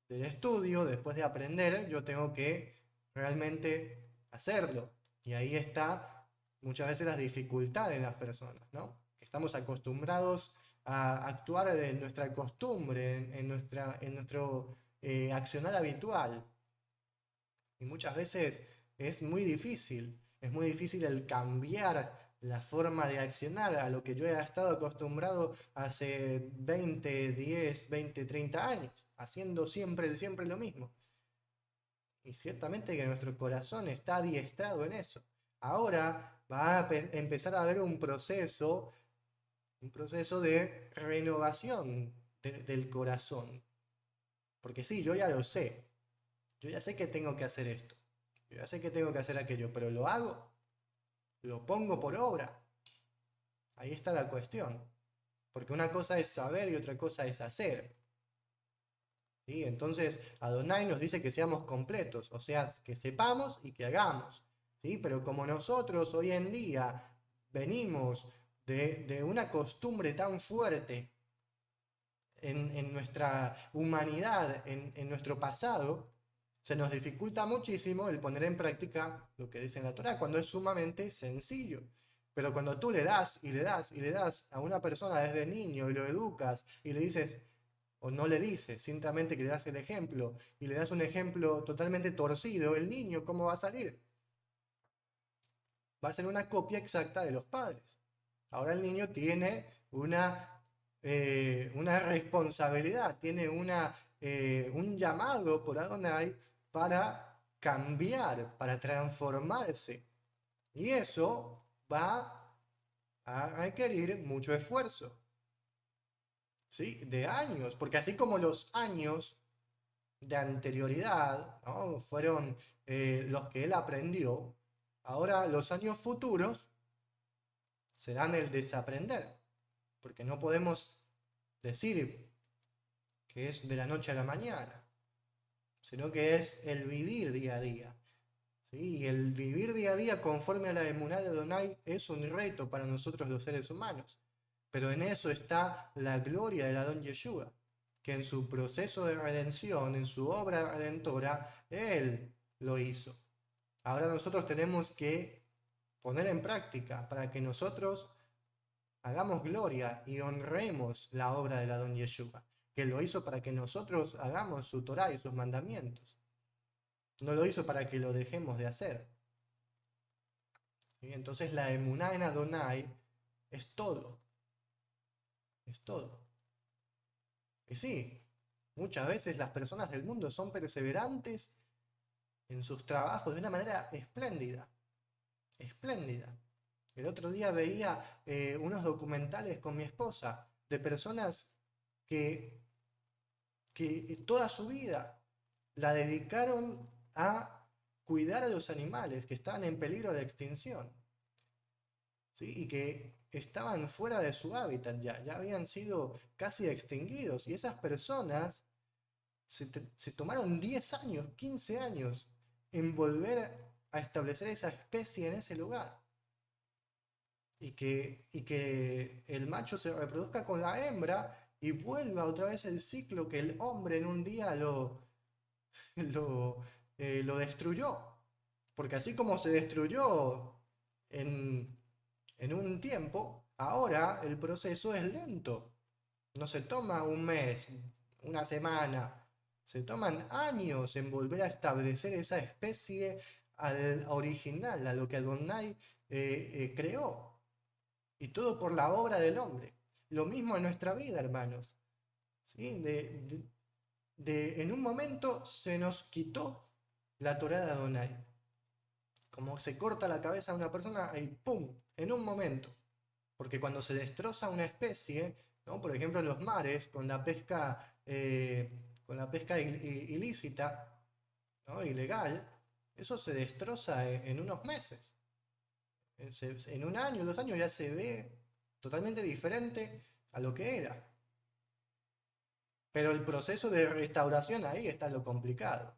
del estudio, después de aprender, yo tengo que realmente hacerlo. Y ahí está muchas veces las dificultades de las personas, ¿no? Estamos acostumbrados a actuar de nuestra costumbre, en nuestro accionar habitual. Y muchas veces es muy difícil el cambiar la forma de accionar a lo que yo he estado acostumbrado hace 20 10 20 30 años, haciendo siempre, siempre lo mismo. Y ciertamente que nuestro corazón está adiestrado en eso. Ahora va a empezar a haber un proceso de renovación del corazón. Porque sí, yo ya lo sé. Yo ya sé que tengo que hacer esto. Yo ya sé que tengo que hacer aquello, pero lo hago, lo pongo por obra. Ahí está la cuestión. Porque una cosa es saber y otra cosa es hacer. ¿Sí? Entonces, Adonai nos dice que seamos completos, o sea, que sepamos y que hagamos. ¿Sí? Pero como nosotros hoy en día venimos de una costumbre tan fuerte en nuestra humanidad, en nuestro pasado, se nos dificulta muchísimo el poner en práctica lo que dice en la Torah, cuando es sumamente sencillo. Pero cuando tú le das y le das y le das a una persona desde niño y lo educas y le dices, o no le dices, simplemente que le das el ejemplo y le das un ejemplo totalmente torcido, el niño, ¿cómo va a salir? Va a ser una copia exacta de los padres. Ahora el niño tiene una responsabilidad, tiene un llamado por Adonai para cambiar, para transformarse. Y eso va a requerir mucho esfuerzo, ¿sí? De años, porque así como los años de anterioridad, ¿no? Fueron los que él aprendió, ahora los años futuros serán el desaprender, porque no podemos decir que es de la noche a la mañana, sino que es el vivir día a día. ¿sí? Y el vivir día a día conforme a la emuná de Adonai es un reto para nosotros los seres humanos. Pero en eso está la gloria del Adón Yeshua, que en su proceso de redención, en su obra redentora, Él lo hizo. Ahora nosotros tenemos que poner en práctica para que nosotros hagamos gloria y honremos la obra del Adón Yeshua, que lo hizo para que nosotros hagamos su Torah y sus mandamientos. No lo hizo para que lo dejemos de hacer. ¿Sí? Entonces la emuná en Adonai es todo, es todo. Y sí, muchas veces las personas del mundo son perseverantes en sus trabajos de una manera espléndida, espléndida. El otro día veía unos documentales con mi esposa de personas que, que toda su vida la dedicaron a cuidar a los animales que estaban en peligro de extinción, ¿sí? Y que estaban fuera de su hábitat ya habían sido casi extinguidos. Y esas personas se tomaron 10 años, 15 años en volver a establecer esa especie en ese lugar. Y que el macho se reproduzca con la hembra y vuelva otra vez el ciclo que el hombre en un día lo, lo destruyó. Porque así como se destruyó en, en un tiempo, ahora el proceso es lento. No se toma un mes, una semana, se toman años en volver a establecer esa especie al original, a lo que Adonai creó. Y todo por la obra del hombre. Lo mismo en nuestra vida, hermanos. ¿Sí? En un momento se nos quitó la Torá de Adonai. Como se corta la cabeza de una persona, y ¡pum! En un momento. Porque cuando se destroza una especie, ¿no? Por ejemplo en los mares, con la pesca ilícita, ¿no? Ilegal, eso se destroza en unos meses. En un año, 2 años ya se ve totalmente diferente a lo que era. Pero el proceso de restauración ahí está lo complicado.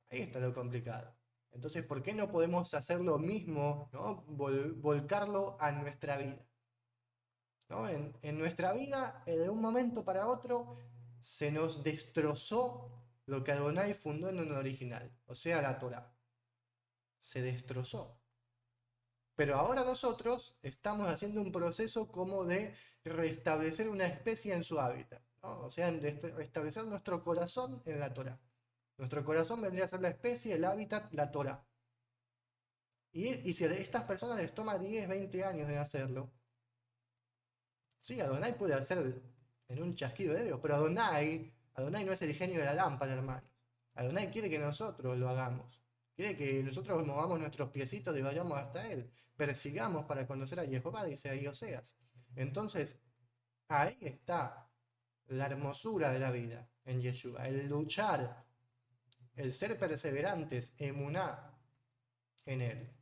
Ahí está lo complicado. Entonces, ¿por qué no podemos hacer lo mismo, ¿no? Volcarlo a nuestra vida? ¿No? En nuestra vida, de un momento para otro, se nos destrozó lo que Adonai fundó en un original, o sea, la Torá. Se destrozó. Pero ahora nosotros estamos haciendo un proceso como de restablecer una especie en su hábitat, ¿no? O sea, de restablecer nuestro corazón en la Torá. Nuestro corazón vendría a ser la especie, el hábitat, la Torá. Y si a estas personas les toma 10, 20 años de hacerlo, sí, Adonai puede hacer en un chasquido de dedos, pero Adonai no es el genio de la lámpara, hermanos. Adonai quiere que nosotros lo hagamos. Quiere que nosotros movamos nuestros piecitos y vayamos hasta Él. Persigamos para conocer a Jehová, dice ahí Oseas. Entonces, ahí está la hermosura de la vida en Yeshua. El luchar, el ser perseverantes, emuná en Él.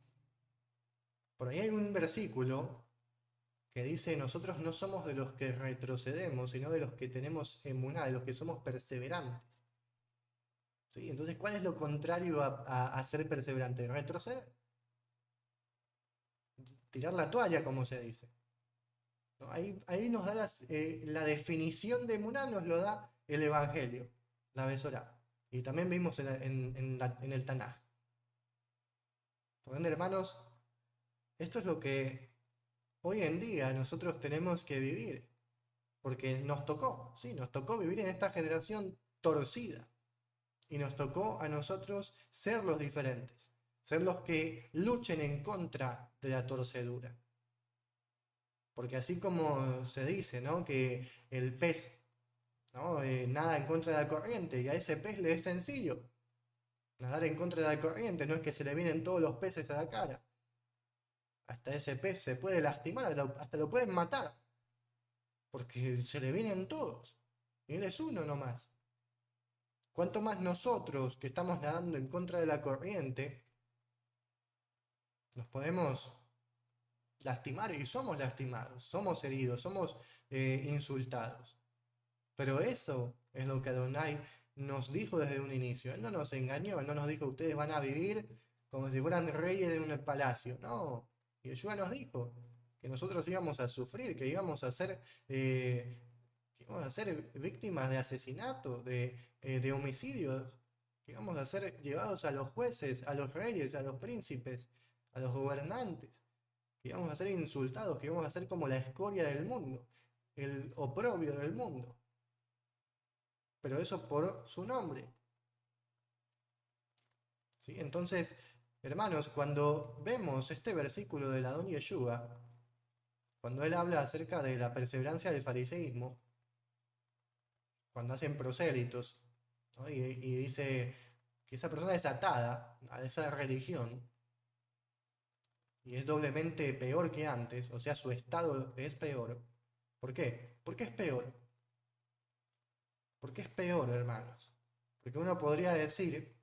Por ahí hay un versículo que dice, nosotros no somos de los que retrocedemos, sino de los que tenemos emuná, de los que somos perseverantes. ¿Sí? Entonces, ¿cuál es lo contrario a ser perseverante? Retroceder, tirar la toalla, como se dice. ¿No? Ahí nos da la definición de emuná, nos lo da el Evangelio, la Besorá. Y también vimos en el Tanaj. Por ende, hermanos, esto es lo que hoy en día nosotros tenemos que vivir. Porque nos tocó, sí, nos tocó vivir en esta generación torcida. Y nos tocó a nosotros ser los diferentes, ser los que luchen en contra de la torcedura. Porque así como se dice, ¿no? Que el pez, ¿no? Nada en contra de la corriente, y a ese pez le es sencillo nadar en contra de la corriente, no es que se le vienen todos los peces a la cara. Hasta ese pez se puede lastimar, hasta lo pueden matar, porque se le vienen todos. Y él es uno nomás. Cuanto más nosotros que estamos nadando en contra de la corriente, nos podemos lastimar y somos lastimados, somos heridos, somos insultados. Pero eso es lo que Adonai nos dijo desde un inicio. Él no nos engañó, él no nos dijo ustedes van a vivir como si fueran reyes de un palacio. No, Yeshua nos dijo que nosotros íbamos a sufrir, que íbamos a ser víctimas de asesinato, de homicidios, que íbamos a ser llevados a los jueces, a los reyes, a los príncipes, a los gobernantes, que íbamos a ser insultados, que íbamos a ser como la escoria del mundo, el oprobio del mundo. Pero eso por su nombre. ¿Sí? Entonces, hermanos, cuando vemos este versículo del Adón Yeshua, cuando él habla acerca de la perseverancia del fariseísmo, cuando hacen prosélitos, ¿no? Y dice que esa persona es atada a esa religión y es doblemente peor que antes, o sea, su estado es peor. ¿Por qué? ¿Por qué es peor? ¿Por qué es peor, hermanos? Porque uno podría decir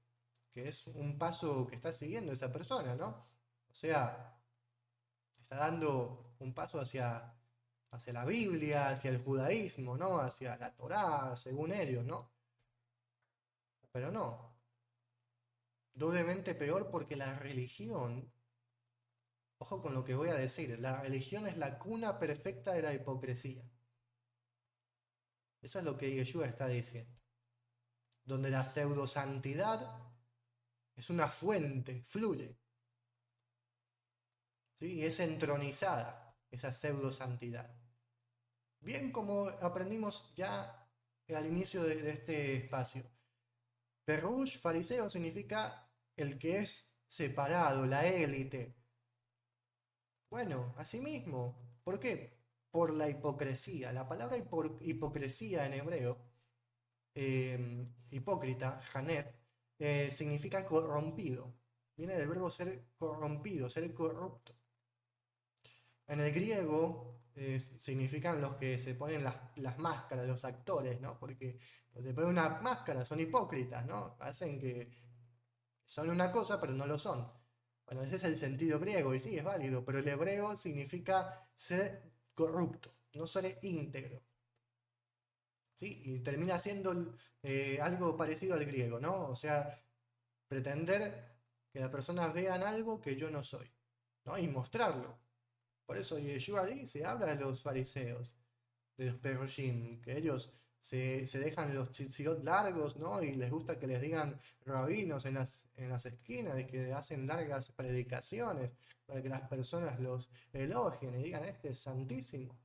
que es un paso que está siguiendo esa persona, ¿no? O sea, está dando un paso hacia la Biblia, hacia el judaísmo, ¿no? Hacia la Torá, según ellos, ¿no? Pero no, doblemente peor porque la religión, ojo con lo que voy a decir, la religión es la cuna perfecta de la hipocresía. Eso es lo que Yeshua está diciendo. Donde la pseudosantidad es una fuente, fluye, ¿sí? Y es entronizada esa pseudosantidad. Bien como aprendimos ya al inicio de este espacio. Perush, fariseo, significa el que es separado, la élite. Bueno, así mismo. ¿Por qué? Por la hipocresía. La palabra hipocresía en hebreo, hipócrita, janef, significa corrompido. Viene del verbo ser corrompido, ser corrupto. En el griego significan los que se ponen las máscaras, los actores, ¿no? Porque los que se ponen una máscara son hipócritas, ¿no? Hacen que son una cosa, pero no lo son. Bueno, ese es el sentido griego, y sí, es válido, pero el hebreo significa ser corrupto, no ser íntegro. ¿Sí? Y termina siendo algo parecido al griego, ¿no? O sea, pretender que las personas vean algo que yo no soy, ¿no? Y mostrarlo. Por eso Yeshua dice, habla de los fariseos, de los perushim, que ellos se dejan los tzitzit largos, ¿no? Y les gusta que les digan rabinos en las esquinas y que hacen largas predicaciones para que las personas los elogien y digan, este es santísimo,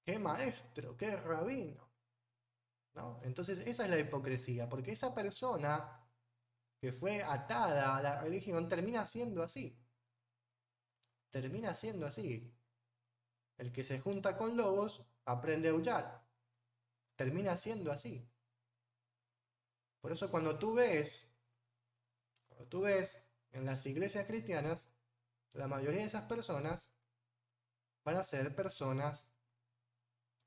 qué maestro, qué rabino, ¿no? Entonces esa es la hipocresía, porque esa persona que fue atada a la religión termina siendo así. Termina siendo así. El que se junta con lobos aprende a aullar. Termina siendo así. Por eso cuando tú ves en las iglesias cristianas, la mayoría de esas personas van a ser personas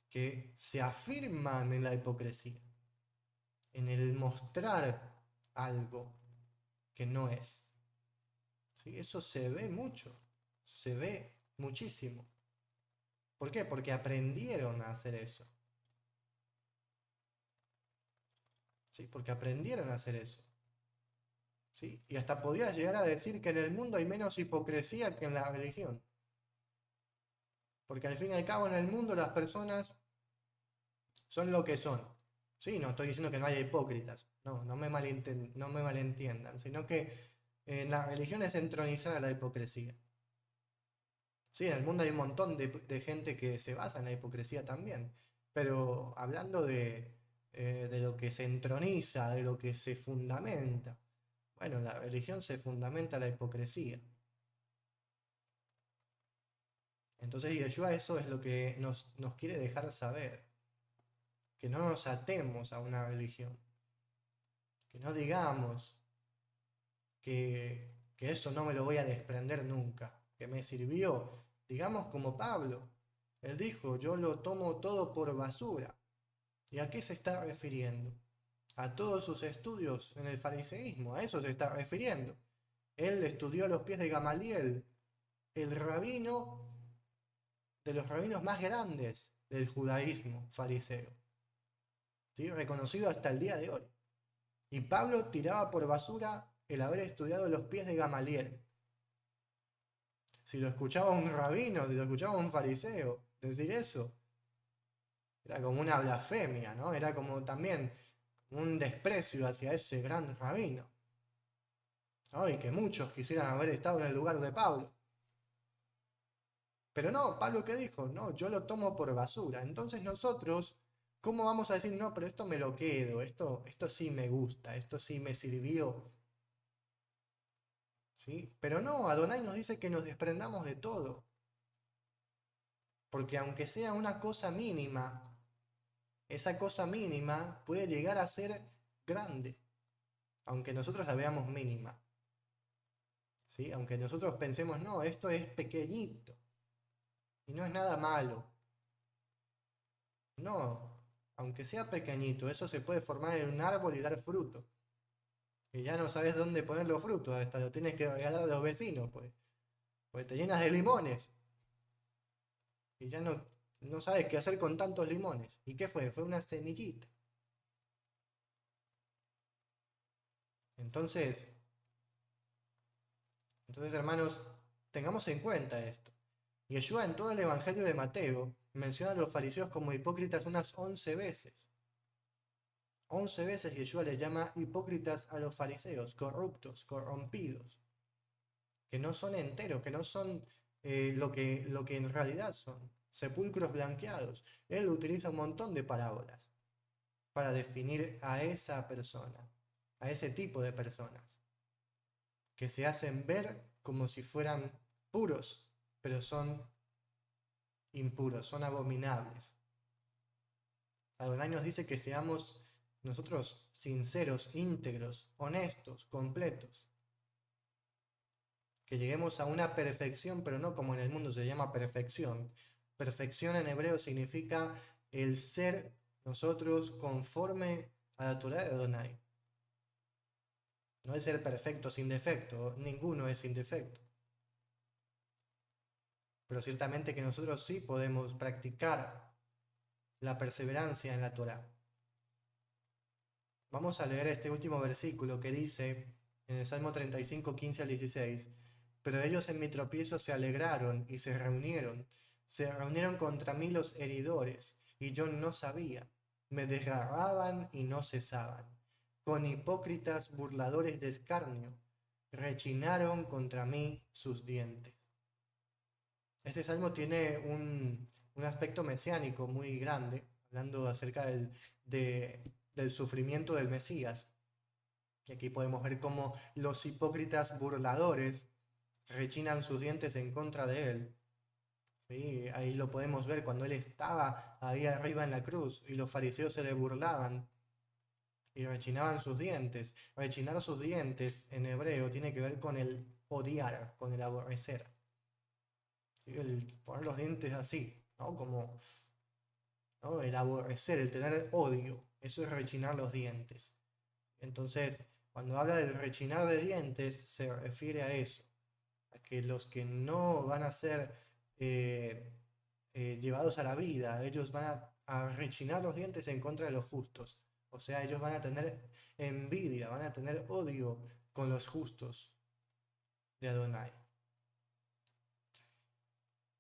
que se afirman en la hipocresía, en el mostrar algo que no es. ¿Sí? Eso se ve mucho, se ve muchísimo. ¿Por qué? Porque aprendieron a hacer eso. ¿Sí? Porque aprendieron a hacer eso. ¿Sí? Y hasta podías llegar a decir que en el mundo hay menos hipocresía que en la religión. Porque al fin y al cabo en el mundo las personas son lo que son. Sí, no estoy diciendo que no haya hipócritas, no me malentiendan, sino que en la religión es entronizada la hipocresía. Sí, en el mundo hay un montón de gente que se basa en la hipocresía también, pero hablando de lo que se entroniza, de lo que se fundamenta, bueno, la religión se fundamenta en la hipocresía. Entonces Yeshua eso es lo que nos quiere dejar saber, que no nos atemos a una religión, que no digamos que eso no me lo voy a desprender nunca, que me sirvió, digamos como Pablo, él dijo, yo lo tomo todo por basura. ¿Y a qué se está refiriendo? A todos sus estudios en el fariseísmo, a eso se está refiriendo. Él estudió a los pies de Gamaliel, el rabino de los rabinos más grandes del judaísmo fariseo, ¿sí? Reconocido hasta el día de hoy. Y Pablo tiraba por basura el haber estudiado los pies de Gamaliel. Si lo escuchaba un rabino, si lo escuchaba un fariseo decir eso, era como una blasfemia, ¿no? Era como también un desprecio hacia ese gran rabino, ¿no? Y que muchos quisieran haber estado en el lugar de Pablo. Pero no, Pablo, ¿qué dijo? No, yo lo tomo por basura. Entonces nosotros, ¿cómo vamos a decir, no, pero esto me lo quedo, esto sí me gusta, esto sí me sirvió? ¿Sí? Pero no, Adonai nos dice que nos desprendamos de todo. Porque aunque sea una cosa mínima, esa cosa mínima puede llegar a ser grande, aunque nosotros la veamos mínima. ¿Sí? Aunque nosotros pensemos, no, esto es pequeñito y no es nada malo. No, aunque sea pequeñito, eso se puede formar en un árbol y dar fruto. Y ya no sabes dónde poner los frutos, hasta lo tienes que regalar a los vecinos, pues te llenas de limones y ya no sabes qué hacer con tantos limones. ¿Y qué fue? Fue una semillita. Entonces, hermanos, tengamos en cuenta esto. Yeshua en todo el Evangelio de Mateo menciona a los fariseos como hipócritas unas 11 veces. 11 veces Yeshua le llama hipócritas a los fariseos, corruptos, corrompidos, que no son enteros, que no son lo que en realidad son, sepulcros blanqueados. Él utiliza un montón de parábolas para definir a esa persona, a ese tipo de personas, que se hacen ver como si fueran puros, pero son impuros, son abominables. Adonai nos dice que seamos nosotros sinceros, íntegros, honestos, completos. Que lleguemos a una perfección, pero no como en el mundo se llama perfección. Perfección en hebreo significa el ser nosotros conforme a la Torah de Adonai. No es ser perfecto sin defecto, ninguno es sin defecto. Pero ciertamente que nosotros sí podemos practicar la perseverancia en la Torah. Vamos a leer este último versículo que dice en el Salmo 35, 15 al 16. Pero ellos en mi tropiezo se alegraron y se reunieron contra mí los heridores, y yo no sabía. Me desgarraban y no cesaban. Con hipócritas burladores de escarnio, rechinaron contra mí sus dientes. Este salmo tiene un aspecto mesiánico muy grande, hablando acerca del sufrimiento del Mesías. Y aquí podemos ver cómo los hipócritas burladores rechinan sus dientes en contra de él. ¿Sí? Ahí lo podemos ver cuando él estaba ahí arriba en la cruz y los fariseos se le burlaban y rechinaban sus dientes. Rechinar sus dientes en hebreo tiene que ver con el odiar, con el aborrecer. ¿Sí? El poner los dientes así, ¿no? Como, ¿no? El aborrecer, el tener odio, eso es rechinar los dientes. Entonces, cuando habla del rechinar de dientes, se refiere a eso, a que los que no van a ser llevados a la vida, ellos van a rechinar los dientes en contra de los justos. O sea, ellos van a tener envidia, van a tener odio con los justos de Adonai.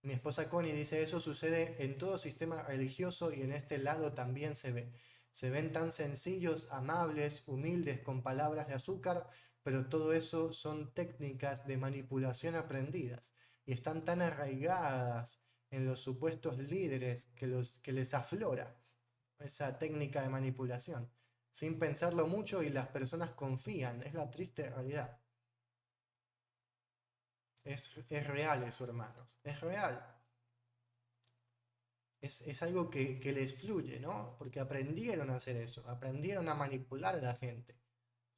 Mi esposa Connie dice, eso sucede en todo sistema religioso y en este lado también se ve. Se ven tan sencillos, amables, humildes, con palabras de azúcar, pero todo eso son técnicas de manipulación aprendidas y están tan arraigadas en los supuestos líderes que les aflora esa técnica de manipulación, sin pensarlo mucho y las personas confían, es la triste realidad. Es real eso, hermanos, es real. Es algo que les fluye, ¿no? Porque aprendieron a hacer eso, aprendieron a manipular a la gente.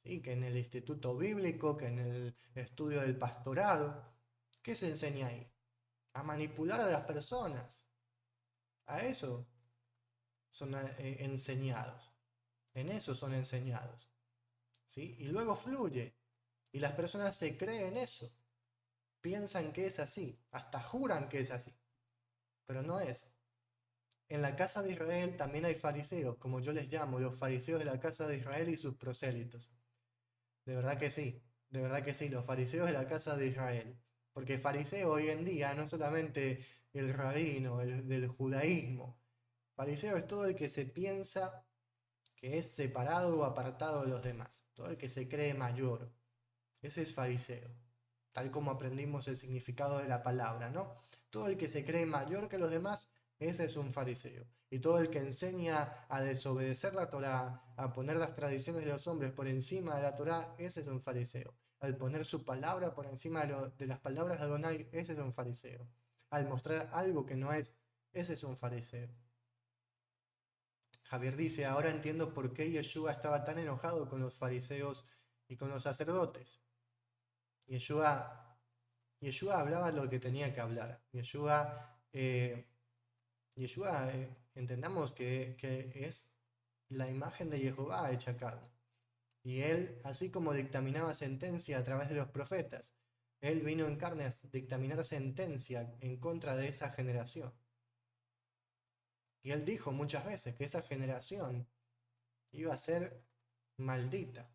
¿Sí? Que en el instituto bíblico, que en el estudio del pastorado, ¿qué se enseña ahí? A manipular a las personas. A eso son enseñados. En eso son enseñados. ¿Sí? Y luego fluye. Y las personas se creen eso. Piensan que es así. Hasta juran que es así. Pero no es. En la casa de Israel también hay fariseos, como yo les llamo, los fariseos de la casa de Israel y sus prosélitos. De verdad que sí. De verdad que sí, los fariseos de la casa de Israel. Porque fariseo hoy en día no solamente el rabino, el del judaísmo. Fariseo es todo el que se piensa que es separado o apartado de los demás. Todo el que se cree mayor. Ese es fariseo. Tal como aprendimos el significado de la palabra, ¿no? Todo el que se cree mayor que los demás, ese es un fariseo. Y todo el que enseña a desobedecer la Torá, a poner las tradiciones de los hombres por encima de la Torá, ese es un fariseo. Al poner su palabra por encima de las palabras de Adonai, ese es un fariseo. Al mostrar algo que no es, ese es un fariseo. Javier dice, ahora entiendo por qué Yeshua estaba tan enojado con los fariseos y con los sacerdotes. Yeshua, Yeshua hablaba lo que tenía que hablar. Yeshua, entendamos que es la imagen de Jehová hecha carne. Y él, así como dictaminaba sentencia a través de los profetas, él vino en carne a dictaminar sentencia en contra de esa generación. Y él dijo muchas veces que esa generación iba a ser maldita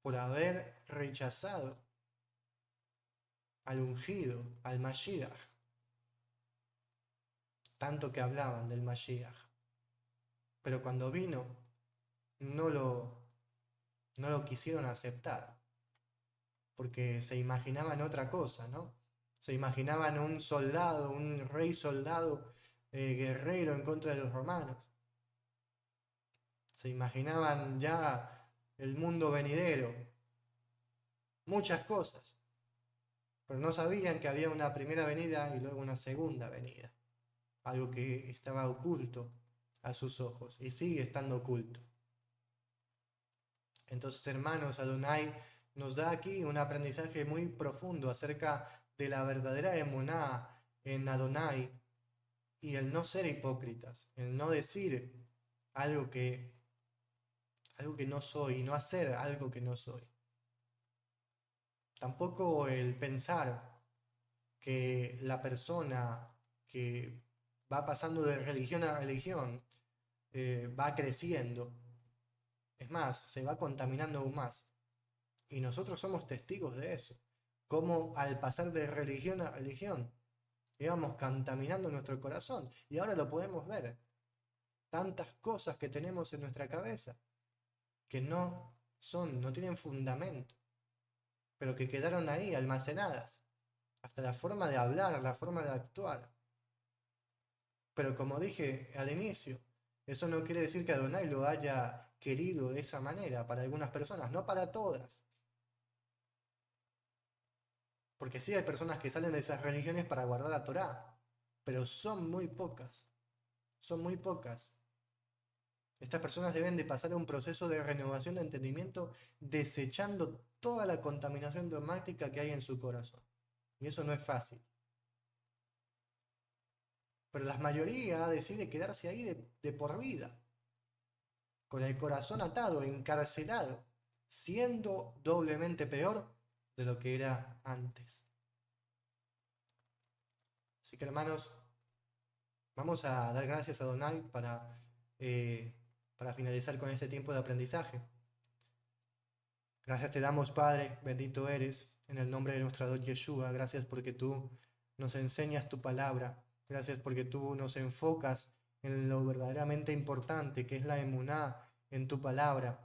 por haber rechazado al ungido, al Mashiach, tanto que hablaban del Mashiach. Pero cuando vino, no lo quisieron aceptar, porque se imaginaban otra cosa, ¿no? Se imaginaban un soldado, un rey soldado, guerrero en contra de los romanos. Se imaginaban ya el mundo venidero, muchas cosas, pero no sabían que había una primera venida y luego una segunda venida, algo que estaba oculto a sus ojos y sigue estando oculto. Entonces, hermanos, Adonai nos da aquí un aprendizaje muy profundo acerca de la verdadera emuná en Adonai y el no ser hipócritas, el no decir algo que, algo que no soy y no hacer algo que no soy. Tampoco el pensar que la persona que va pasando de religión a religión va creciendo. Es más, se va contaminando aún más. Y nosotros somos testigos de eso. Cómo al pasar de religión a religión íbamos contaminando nuestro corazón. Y ahora lo podemos ver. Tantas cosas que tenemos en nuestra cabeza que no tienen fundamento, pero que quedaron ahí almacenadas. Hasta la forma de hablar, la forma de actuar. Pero como dije al inicio, eso no quiere decir que Adonai lo haya querido de esa manera para algunas personas, no para todas. Porque sí hay personas que salen de esas religiones para guardar la Torá, pero son muy pocas. Estas personas deben de pasar un proceso de renovación de entendimiento desechando toda la contaminación dogmática que hay en su corazón. Y eso no es fácil. Pero la mayoría decide quedarse ahí de por vida, con el corazón atado, encarcelado, siendo doblemente peor de lo que era antes. Así que hermanos, vamos a dar gracias a Adonai eh, para finalizar con este tiempo de aprendizaje. Gracias te damos, Padre, bendito eres, en el nombre de nuestro Adón Yeshua. Gracias porque tú nos enseñas tu palabra. Gracias porque tú nos enfocas en lo verdaderamente importante, que es la emuná en tu palabra,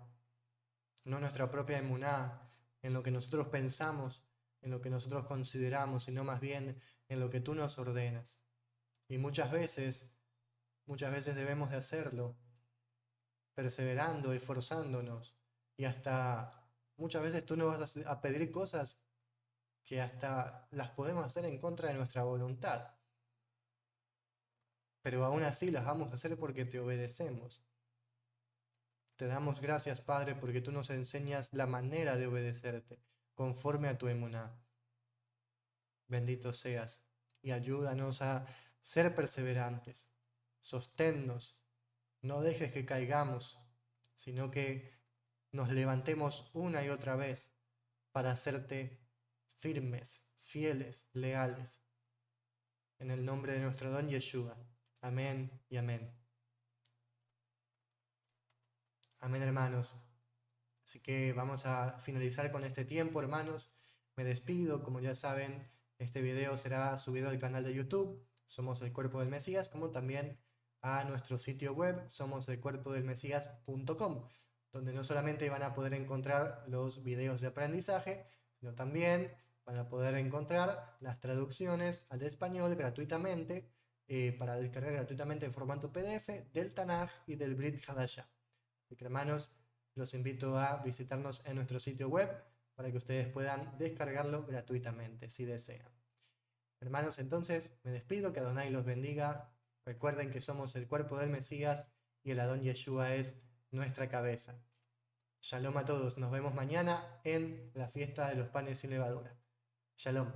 no nuestra propia emuná, en lo que nosotros pensamos, en lo que nosotros consideramos, sino más bien en lo que tú nos ordenas. Y muchas veces debemos de hacerlo, perseverando, esforzándonos, y hasta muchas veces tú nos vas a pedir cosas que hasta las podemos hacer en contra de nuestra voluntad, pero aún así las vamos a hacer porque te obedecemos. Te damos gracias, Padre, porque tú nos enseñas la manera de obedecerte, conforme a tu emuná. Bendito seas, y ayúdanos a ser perseverantes. Sosténnos, no dejes que caigamos, sino que nos levantemos una y otra vez para hacerte firmes, fieles, leales. En el nombre de nuestro don Yeshua. Amén y amén. Amén, hermanos. Así que vamos a finalizar con este tiempo, hermanos. Me despido, como ya saben, este video será subido al canal de YouTube, Somos el Cuerpo del Mesías, como también a nuestro sitio web, somoselcuerpodelmesías.com, donde no solamente van a poder encontrar los videos de aprendizaje, sino también van a poder encontrar las traducciones al español gratuitamente, para descargar gratuitamente en formato PDF del Tanaj y del Brit Hadashah. Así que, hermanos, los invito a visitarnos en nuestro sitio web para que ustedes puedan descargarlo gratuitamente si desean. Hermanos, entonces me despido, que Adonai los bendiga. Recuerden que somos el cuerpo del Mesías y el Adón Yeshua es nuestra cabeza. Shalom a todos, nos vemos mañana en la fiesta de los panes sin levadura. Shalom.